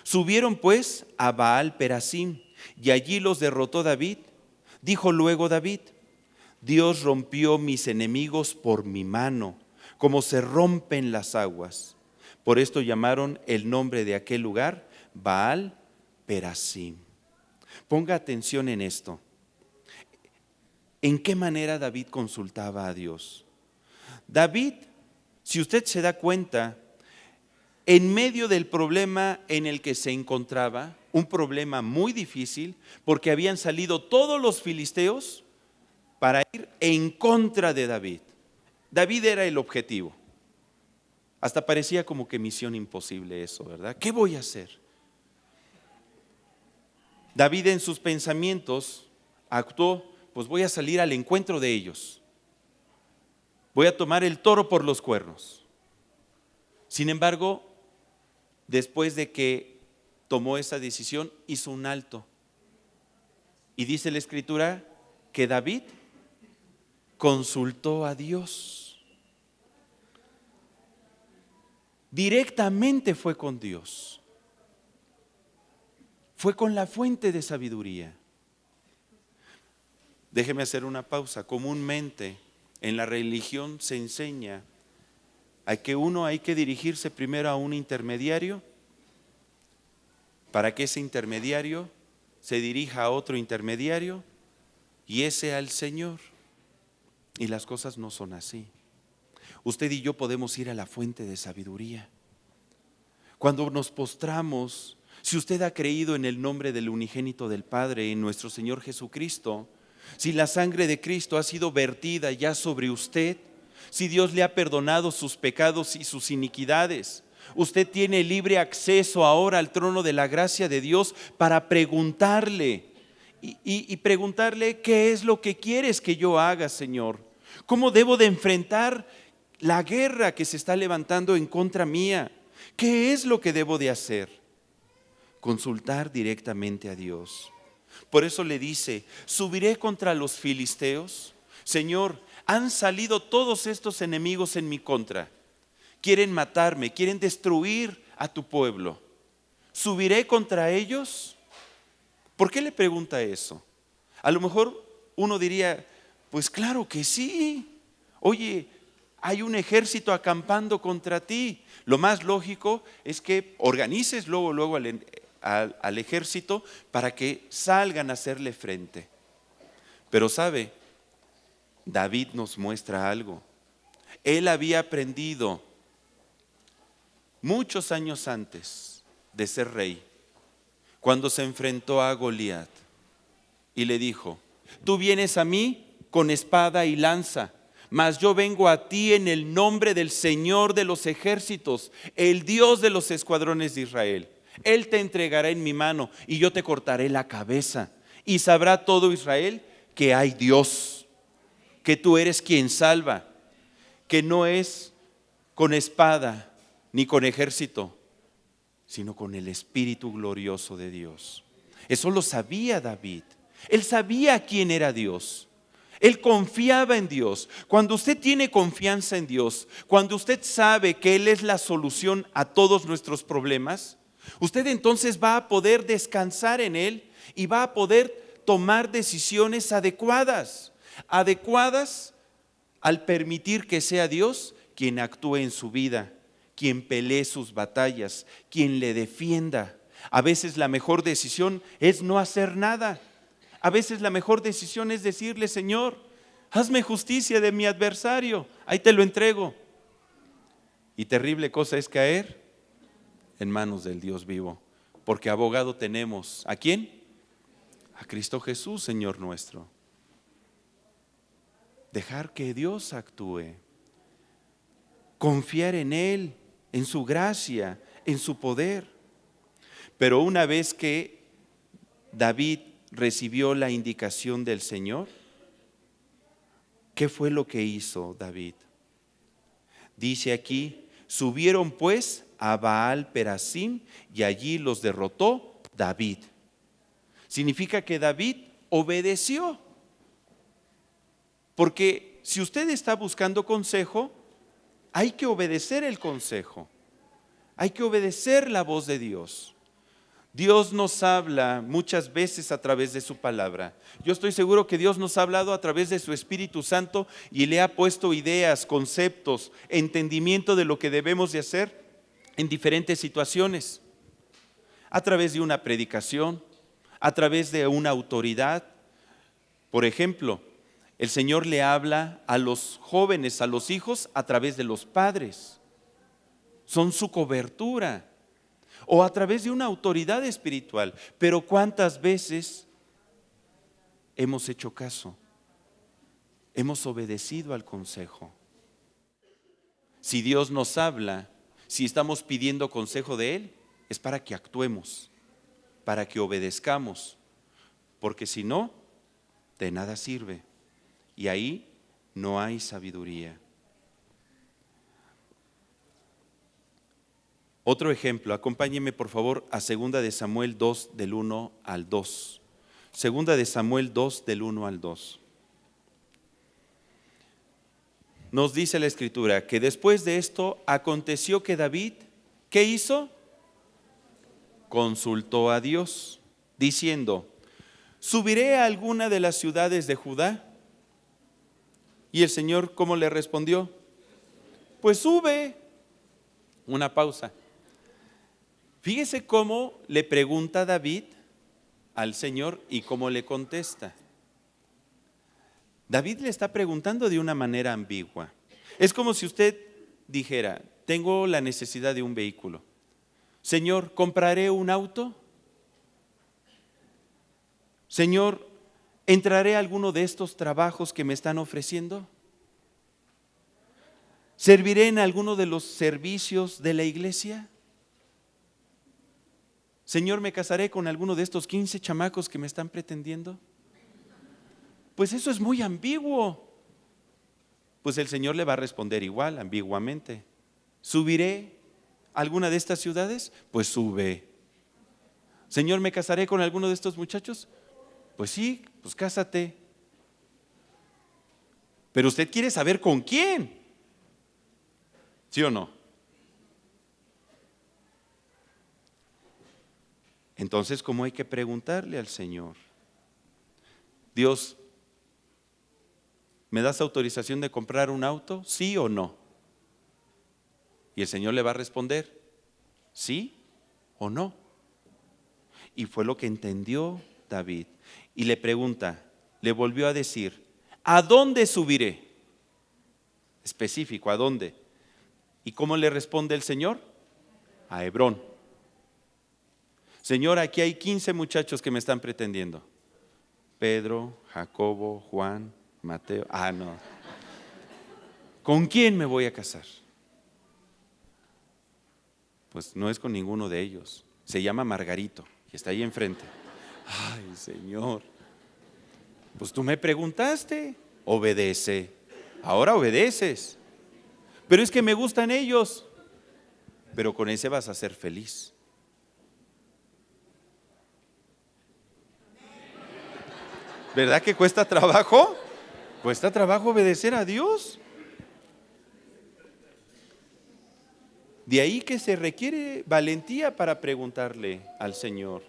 [SPEAKER 1] Subieron pues a Baal Perasim, y allí los derrotó David. Dijo luego David: Dios rompió mis enemigos por mi mano, como se rompen las aguas. Por esto llamaron el nombre de aquel lugar Baal Perasim. Ponga atención en esto. ¿En qué manera David consultaba a Dios? David, si usted se da cuenta, en medio del problema en el que se encontraba, un problema muy difícil, porque habían salido todos los filisteos para ir en contra de David. David era el objetivo. Hasta parecía como que misión imposible eso, ¿verdad? ¿Qué voy a hacer? David en sus pensamientos actuó: pues voy a salir al encuentro de ellos. Voy a tomar el toro por los cuernos. Sin embargo, después de que tomó esa decisión, hizo un alto. Y dice la Escritura que David consultó a Dios. Directamente fue con Dios. Fue con la fuente de sabiduría. Déjeme hacer una pausa. Comúnmente en la religión se enseña a que uno hay que dirigirse primero a un intermediario para que ese intermediario se dirija a otro intermediario y ese al Señor. Y las cosas no son así. Usted y yo podemos ir a la fuente de sabiduría. Cuando nos postramos, si usted ha creído en el nombre del unigénito del Padre, en nuestro Señor Jesucristo, si la sangre de Cristo ha sido vertida ya sobre usted, si Dios le ha perdonado sus pecados y sus iniquidades, usted tiene libre acceso ahora al trono de la gracia de Dios para preguntarle y preguntarle: ¿qué es lo que quieres que yo haga, Señor? ¿Cómo debo de enfrentar la guerra que se está levantando en contra mía? ¿Qué es lo que debo de hacer? Consultar directamente a Dios. Por eso le dice: subiré contra los filisteos. Señor, han salido todos estos enemigos en mi contra. Quieren matarme, quieren destruir a tu pueblo. ¿Subiré contra ellos? ¿Por qué le pregunta eso? A lo mejor uno diría: pues claro que sí. Oye, hay un ejército acampando contra ti. Lo más lógico es que organices luego al ejército para que salgan a hacerle frente. Pero sabe, David nos muestra algo. Él había aprendido muchos años antes de ser rey, cuando se enfrentó a Goliat y le dijo: tú vienes a mí con espada y lanza, mas yo vengo a ti en el nombre del Señor de los ejércitos, el Dios de los escuadrones de Israel. Él te entregará en mi mano y yo te cortaré la cabeza, y sabrá todo Israel que hay Dios, que tú eres quien salva, que no es con espada ni con ejército, sino con el Espíritu glorioso de Dios. Eso lo sabía David. Él sabía quién era Dios. Él confiaba en Dios. Cuando usted tiene confianza en Dios, cuando usted sabe que Él es la solución a todos nuestros problemas, usted entonces va a poder descansar en Él y va a poder tomar decisiones adecuadas al permitir que sea Dios quien actúe en su vida, quien pelee sus batallas, quien le defienda. A veces la mejor decisión es no hacer nada. A veces la mejor decisión es decirle: Señor, hazme justicia de mi adversario, ahí te lo entrego. Y terrible cosa es caer en manos del Dios vivo, porque abogado tenemos, ¿a quién? A Cristo Jesús, Señor nuestro. Dejar que Dios actúe, confiar en Él, en su gracia, en su poder. Pero una vez que David recibió la indicación del Señor, ¿qué fue lo que hizo David? Dice aquí: subieron pues a Baal Perasim y allí los derrotó David. Significa que David obedeció. Porque si usted está buscando consejo, hay que obedecer el consejo. Hay que obedecer la voz de Dios. Dios nos habla muchas veces a través de su palabra. Yo estoy seguro que Dios nos ha hablado a través de su Espíritu Santo y le ha puesto ideas, conceptos, entendimiento de lo que debemos de hacer en diferentes situaciones. A través de una predicación, a través de una autoridad. Por ejemplo, el Señor le habla a los jóvenes, a los hijos, a través de los padres. Son su cobertura. O a través de una autoridad espiritual. Pero ¿cuántas veces hemos hecho caso? Hemos obedecido al consejo. Si Dios nos habla, si estamos pidiendo consejo de Él, es para que actuemos, para que obedezcamos. Porque si no, de nada sirve. Y ahí no hay sabiduría. Otro ejemplo, acompáñeme por favor a 2 de Samuel 2 del 1 al 2. 2 de Samuel 2 del 1 al 2. Nos dice la Escritura que después de esto aconteció que David, ¿qué hizo? Consultó a Dios, diciendo: ¿subiré a alguna de las ciudades de Judá? Y el Señor, ¿cómo le respondió? Pues sube. Una pausa. Fíjese cómo le pregunta David al Señor y cómo le contesta. David le está preguntando de una manera ambigua. Es como si usted dijera: tengo la necesidad de un vehículo. Señor, ¿compraré un auto? Señor, ¿entraré a alguno de estos trabajos que me están ofreciendo? ¿Serviré en alguno de los servicios de la iglesia? Señor, ¿me casaré con alguno de estos 15 chamacos que me están pretendiendo? Pues eso es muy ambiguo. Pues el Señor le va a responder igual, ambiguamente. ¿Subiré a alguna de estas ciudades? Pues sube. Señor, ¿me casaré con alguno de estos muchachos? Pues sí, pues cásate. Pero usted quiere saber con quién. ¿Sí o no? Entonces, ¿cómo hay que preguntarle al Señor? Dios, ¿me das autorización de comprar un auto? ¿Sí o no? Y el Señor le va a responder: ¿sí o no? Y fue lo que entendió David. Y le pregunta, le volvió a decir: ¿a dónde subiré? Específico, ¿a dónde? ¿Y cómo le responde el Señor? A Hebrón. Señor, aquí hay 15 muchachos que me están pretendiendo. Pedro, Jacobo, Juan, Mateo. No. ¿Con quién me voy a casar? Pues no es con ninguno de ellos. Se llama Margarito y está ahí enfrente. Ay, Señor, pues tú me preguntaste. Obedece. Ahora obedeces. Pero es que me gustan ellos. Pero con ese vas a ser feliz. ¿Verdad que cuesta trabajo? Cuesta trabajo obedecer a Dios. De ahí que se requiere valentía para preguntarle al Señor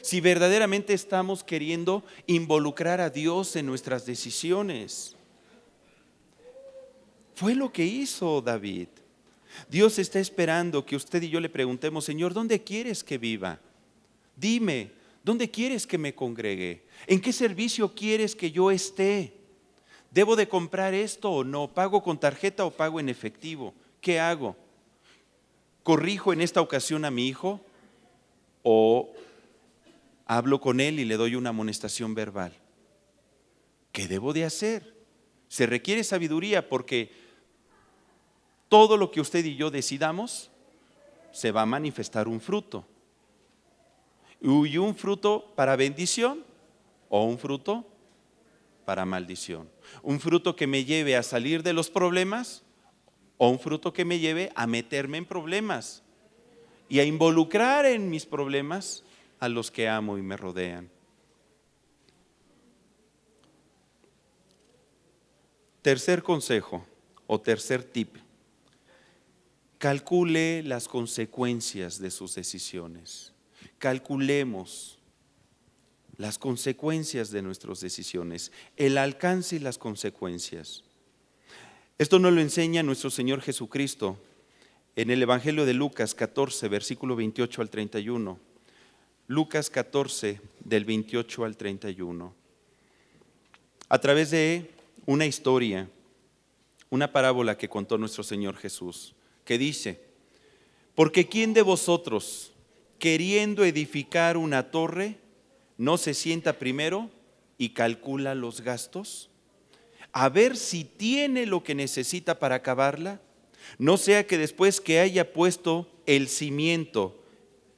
[SPEAKER 1] si verdaderamente estamos queriendo involucrar a Dios en nuestras decisiones. Fue lo que hizo David. Dios está esperando que usted y yo le preguntemos: Señor, ¿dónde quieres que viva? Dime, ¿dónde quieres que me congregue? ¿En qué servicio quieres que yo esté? ¿Debo de comprar esto o no? ¿Pago con tarjeta o pago en efectivo? ¿Qué hago? ¿Corrijo en esta ocasión a mi hijo o hablo con él y le doy una amonestación verbal? ¿Qué debo de hacer? Se requiere sabiduría, porque todo lo que usted y yo decidamos se va a manifestar un fruto. Y un fruto para bendición o un fruto para maldición. Un fruto que me lleve a salir de los problemas o un fruto que me lleve a meterme en problemas y a involucrar en mis problemas a los que amo y me rodean. Tercer consejo o tercer tip: calcule las consecuencias de sus decisiones. Calculemos las consecuencias de nuestras decisiones, el alcance y las consecuencias. Esto nos lo enseña nuestro Señor Jesucristo en el Evangelio de Lucas 14, versículo 28 al 31. Lucas 14, del 28 al 31. A través de una historia, una parábola que contó nuestro Señor Jesús, que dice: porque ¿quién de vosotros, queriendo edificar una torre, no se sienta primero y calcula los gastos, a ver si tiene lo que necesita para acabarla? No sea que después que haya puesto el cimiento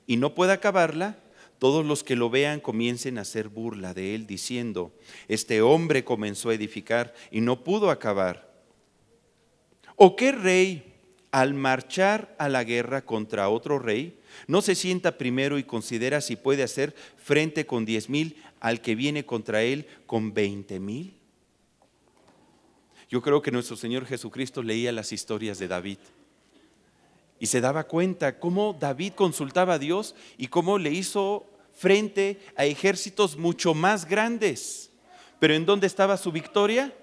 [SPEAKER 1] y no pueda acabarla, todos los que lo vean comiencen a hacer burla de él, diciendo: este hombre comenzó a edificar y no pudo acabar. ¿O qué rey, al marchar a la guerra contra otro rey, no se sienta primero y considera si puede hacer frente con 10,000 al que viene contra él con 20,000? Yo creo que nuestro Señor Jesucristo leía las historias de David y se daba cuenta cómo David consultaba a Dios y cómo le hizo frente a ejércitos mucho más grandes. Pero ¿en dónde estaba su victoria?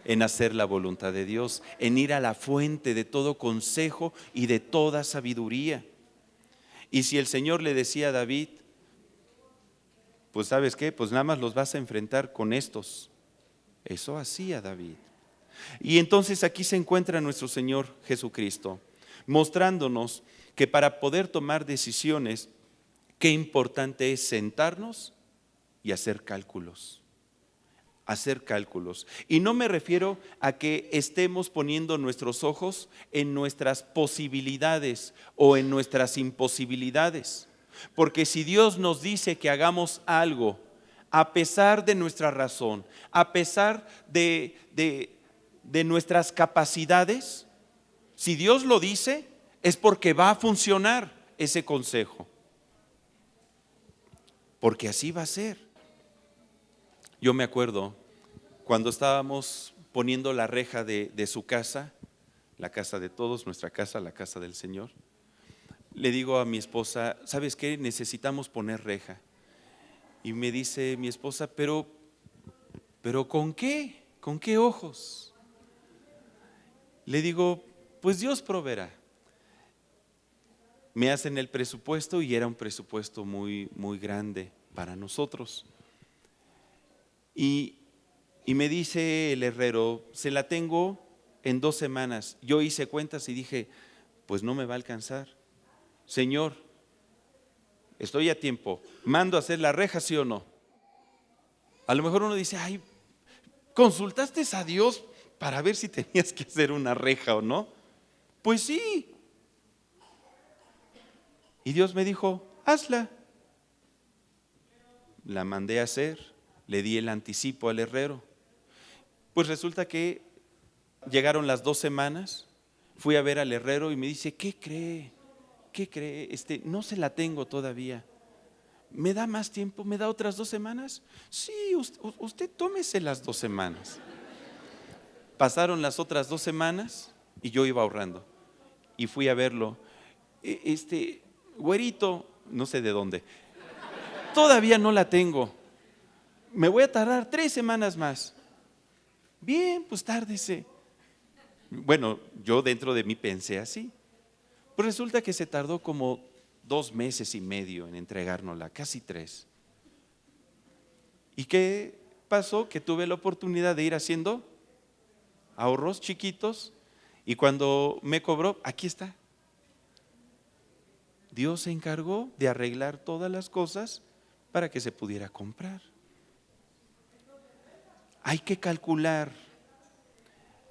[SPEAKER 1] En hacer la voluntad de Dios, en ir a la fuente de todo consejo y de toda sabiduría. Y si el Señor le decía a David: pues ¿sabes qué? Pues nada más los vas a enfrentar con estos. Eso hacía David. Y entonces aquí se encuentra nuestro Señor Jesucristo, mostrándonos que para poder tomar decisiones, qué importante es sentarnos y hacer cálculos. Hacer cálculos. Y no me refiero a que estemos poniendo nuestros ojos en nuestras posibilidades o en nuestras imposibilidades. Porque si Dios nos dice que hagamos algo, a pesar de nuestra razón, a pesar de nuestras capacidades, si Dios lo dice, es porque va a funcionar ese consejo. Porque así va a ser. Yo me acuerdo cuando estábamos poniendo la reja de su casa, la casa de todos, nuestra casa, la casa del Señor. Le digo a mi esposa: ¿sabes qué? Necesitamos poner reja. Y me dice mi esposa: pero ¿con qué? ¿Con qué ojos? Le digo: pues Dios proveerá. Me hacen el presupuesto y era un presupuesto muy, muy grande para nosotros. Y me dice el herrero: se la tengo en 2 semanas. Yo hice cuentas y dije: pues no me va a alcanzar. Señor, estoy a tiempo, ¿mando a hacer la reja, sí o no? A lo mejor uno dice: ay, ¿consultaste a Dios para ver si tenías que hacer una reja o no? Pues sí. Y Dios me dijo: hazla. La mandé a hacer, le di el anticipo al herrero. Pues resulta que llegaron las 2 semanas, fui a ver al herrero y me dice, ¿qué cree? ¿Qué cree? No se la tengo todavía. ¿Me da más tiempo? ¿Me da otras 2 semanas? Sí, usted tómese las 2 semanas. Pasaron las otras 2 semanas y yo iba ahorrando. Y fui a verlo. Güerito, no sé de dónde, todavía no la tengo. Me voy a tardar 3 semanas más. Bien, pues tárdese. Bueno, yo dentro de mí pensé así. Pues resulta que se tardó como 2 meses y medio en entregárnosla, casi 3. ¿Y qué pasó? Que tuve la oportunidad de ir haciendo ahorros chiquitos y cuando me cobró, aquí está. Dios se encargó de arreglar todas las cosas para que se pudiera comprar. Hay que calcular,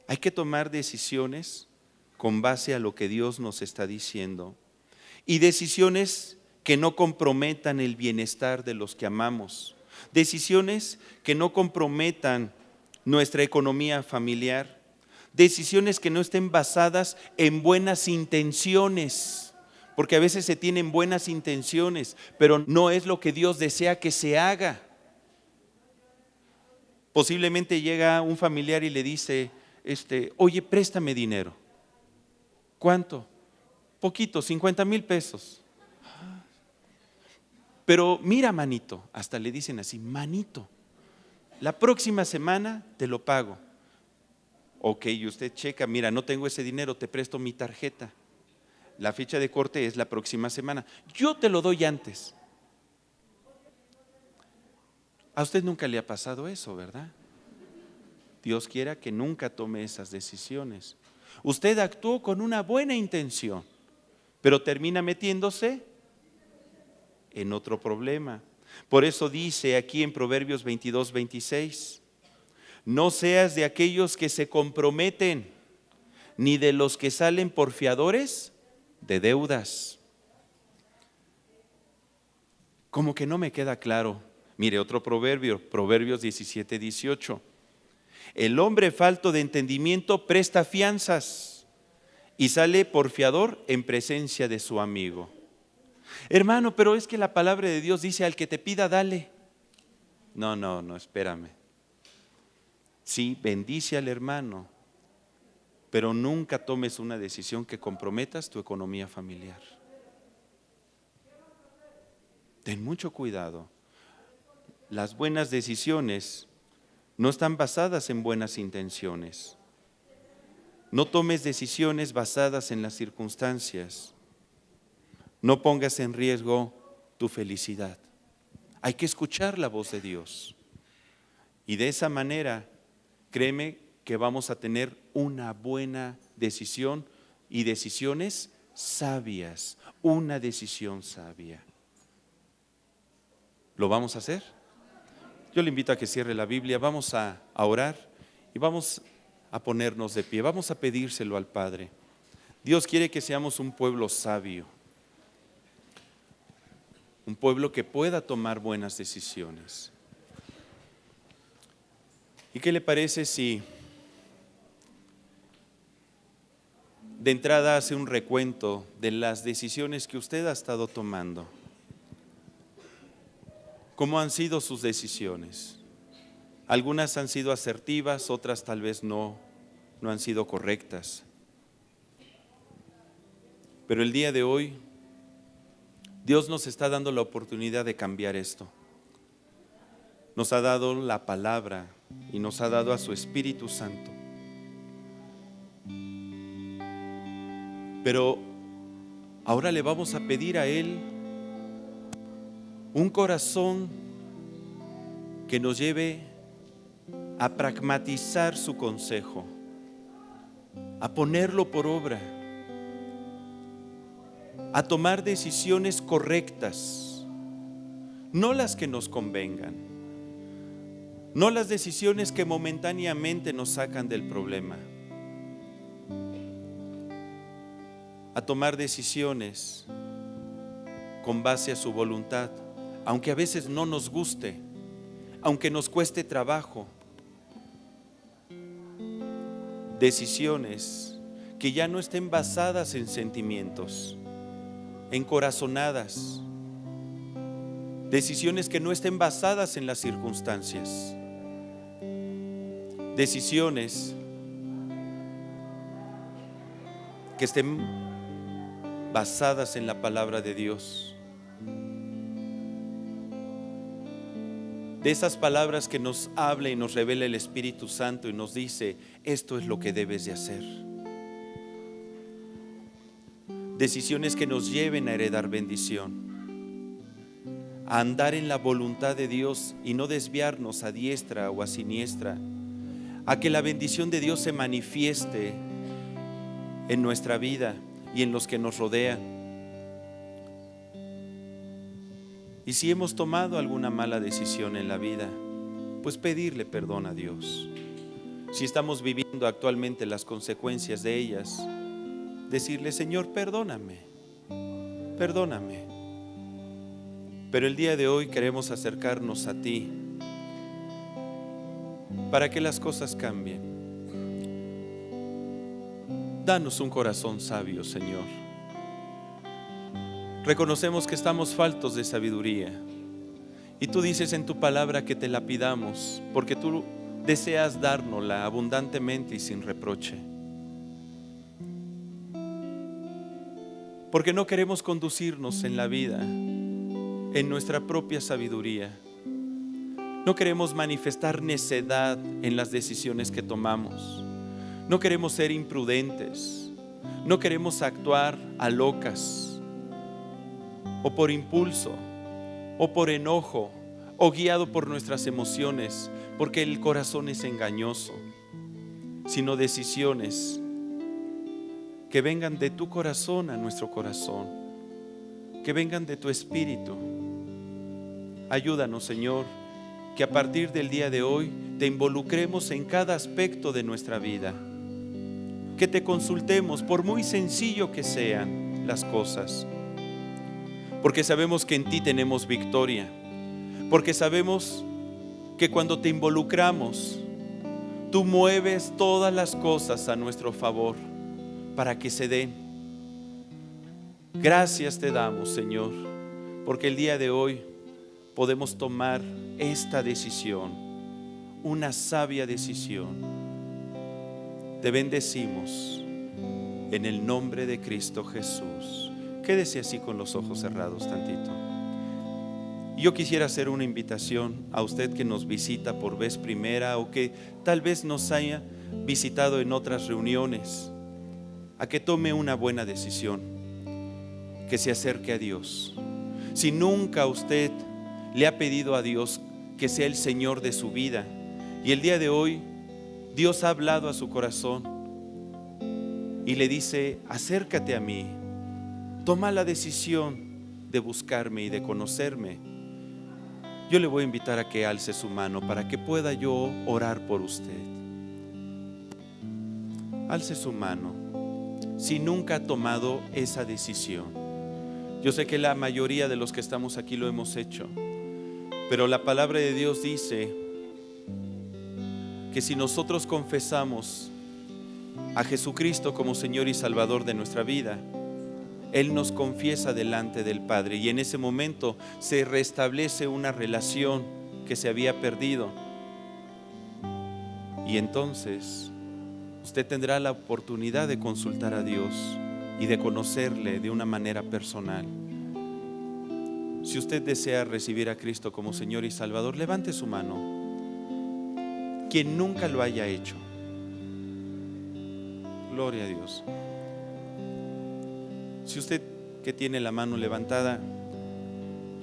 [SPEAKER 1] hay que tomar decisiones con base a lo que Dios nos está diciendo y decisiones que no comprometan el bienestar de los que amamos, decisiones que no comprometan nuestra economía familiar, decisiones que no estén basadas en buenas intenciones, porque a veces se tienen buenas intenciones, pero no es lo que Dios desea que se haga. Posiblemente llega un familiar y le dice, oye, préstame dinero. ¿Cuánto? Poquito, 50,000 pesos. Pero mira, manito, hasta le dicen así, manito, la próxima semana te lo pago. Ok, y usted checa, mira, no tengo ese dinero, te presto mi tarjeta. La fecha de corte es la próxima semana. Yo te lo doy antes. A usted nunca le ha pasado eso, ¿verdad? Dios quiera que nunca tome esas decisiones. Usted actuó con una buena intención, pero termina metiéndose en otro problema. Por eso dice aquí en Proverbios 22:26, no seas de aquellos que se comprometen, ni de los que salen por fiadores de deudas. Como que no me queda claro. Mire otro proverbio, Proverbios 17:18. El hombre falto de entendimiento presta fianzas y sale por fiador en presencia de su amigo. Hermano, pero es que la palabra de Dios dice al que te pida, dale. No, espérame. Sí, bendice al hermano, pero nunca tomes una decisión que comprometas tu economía familiar. Ten mucho cuidado. Las buenas decisiones no están basadas en buenas intenciones. No tomes decisiones basadas en las circunstancias. No pongas en riesgo tu felicidad. Hay que escuchar la voz de Dios. Y de esa manera, créeme que vamos a tener una buena decisión y decisiones sabias. Una decisión sabia. ¿Lo vamos a hacer? Yo le invito a que cierre la Biblia, vamos a orar y vamos a ponernos de pie, vamos a pedírselo al Padre. Dios quiere que seamos un pueblo sabio, un pueblo que pueda tomar buenas decisiones. ¿Y qué le parece si de entrada hace un recuento de las decisiones que usted ha estado tomando? ¿Cómo han sido sus decisiones? Algunas han sido asertivas, otras tal vez no han sido correctas. Pero el día de hoy, Dios nos está dando la oportunidad de cambiar esto. Nos ha dado la palabra y nos ha dado a su Espíritu Santo. Pero ahora le vamos a pedir a Él un corazón que nos lleve a pragmatizar su consejo, a ponerlo por obra, a tomar decisiones correctas, no las que nos convengan, no las decisiones que momentáneamente nos sacan del problema, a tomar decisiones con base a su voluntad, aunque a veces no nos guste, aunque nos cueste trabajo, decisiones que ya no estén basadas en sentimientos, encorazonadas, decisiones que no estén basadas en las circunstancias, decisiones que estén basadas en la palabra de Dios, de esas palabras que nos habla y nos revela el Espíritu Santo y nos dice: esto es lo que debes de hacer. Decisiones que nos lleven a heredar bendición, a andar en la voluntad de Dios y no desviarnos a diestra o a siniestra, a que la bendición de Dios se manifieste en nuestra vida y en los que nos rodean. Y si hemos tomado alguna mala decisión en la vida, pues pedirle perdón a Dios. Si estamos viviendo actualmente las consecuencias de ellas, decirle: Señor, perdóname, perdóname. Pero el día de hoy queremos acercarnos a ti para que las cosas cambien. Danos un corazón sabio, Señor. Reconocemos que estamos faltos de sabiduría y tú dices en tu palabra que te la pidamos porque tú deseas dárnosla abundantemente y sin reproche. Porque no queremos conducirnos en la vida en nuestra propia sabiduría. No queremos manifestar necedad en las decisiones que tomamos. No queremos ser imprudentes. No queremos actuar a locas, o por impulso, o por enojo, o guiado por nuestras emociones, porque el corazón es engañoso, sino decisiones que vengan de tu corazón a nuestro corazón, que vengan de tu espíritu. Ayúdanos, Señor, que a partir del día de hoy te involucremos en cada aspecto de nuestra vida, que te consultemos por muy sencillo que sean las cosas, porque sabemos que en ti tenemos victoria, porque sabemos que cuando te involucramos, tú mueves todas las cosas a nuestro favor para que se den. Gracias te damos, Señor, porque el día de hoy podemos tomar esta decisión, una sabia decisión. Te bendecimos en el nombre de Cristo Jesús. Quédese así con los ojos cerrados tantito. Yo quisiera hacer una invitación a usted que nos visita por vez primera o que tal vez nos haya visitado en otras reuniones, a que tome una buena decisión, que se acerque a Dios. Si nunca usted le ha pedido a Dios que sea el Señor de su vida y el día de hoy Dios ha hablado a su corazón y le dice: acércate a mí, toma la decisión de buscarme y de conocerme, yo le voy a invitar a que alce su mano para que pueda yo orar por usted. Alce su mano si nunca ha tomado esa decisión. Yo sé que la mayoría de los que estamos aquí lo hemos hecho, pero la palabra de Dios dice que si nosotros confesamos a Jesucristo como Señor y Salvador de nuestra vida, Él nos confiesa delante del Padre y en ese momento se restablece una relación que se había perdido. Y entonces usted tendrá la oportunidad de consultar a Dios y de conocerle de una manera personal. Si usted desea recibir a Cristo como Señor y Salvador, levante su mano. Quien nunca lo haya hecho. Gloria a Dios. Si usted que tiene la mano levantada,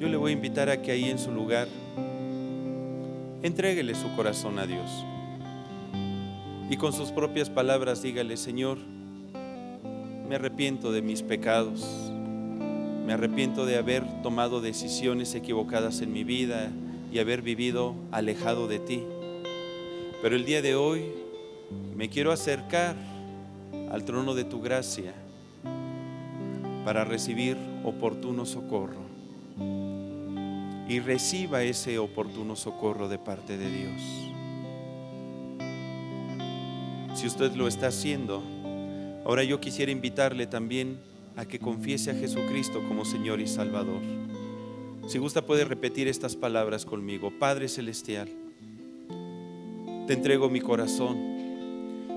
[SPEAKER 1] yo le voy a invitar a que ahí en su lugar entréguele su corazón a Dios y con sus propias palabras dígale: Señor, me arrepiento de mis pecados, me arrepiento de haber tomado decisiones equivocadas en mi vida y haber vivido alejado de ti, pero el día de hoy me quiero acercar al trono de tu gracia para recibir oportuno socorro, y reciba ese oportuno socorro de parte de Dios. Si usted lo está haciendo, ahora yo quisiera invitarle también a que confiese a Jesucristo como Señor y Salvador. Si gusta puede repetir estas palabras conmigo. Padre Celestial, te entrego mi corazón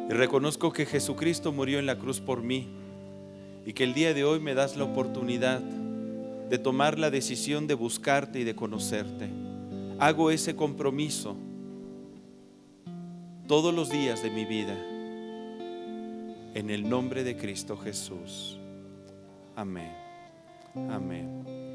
[SPEAKER 1] y reconozco que Jesucristo murió en la cruz por mí y que el día de hoy me das la oportunidad de tomar la decisión de buscarte y de conocerte. Hago ese compromiso todos los días de mi vida, en el nombre de Cristo Jesús. Amén. Amén.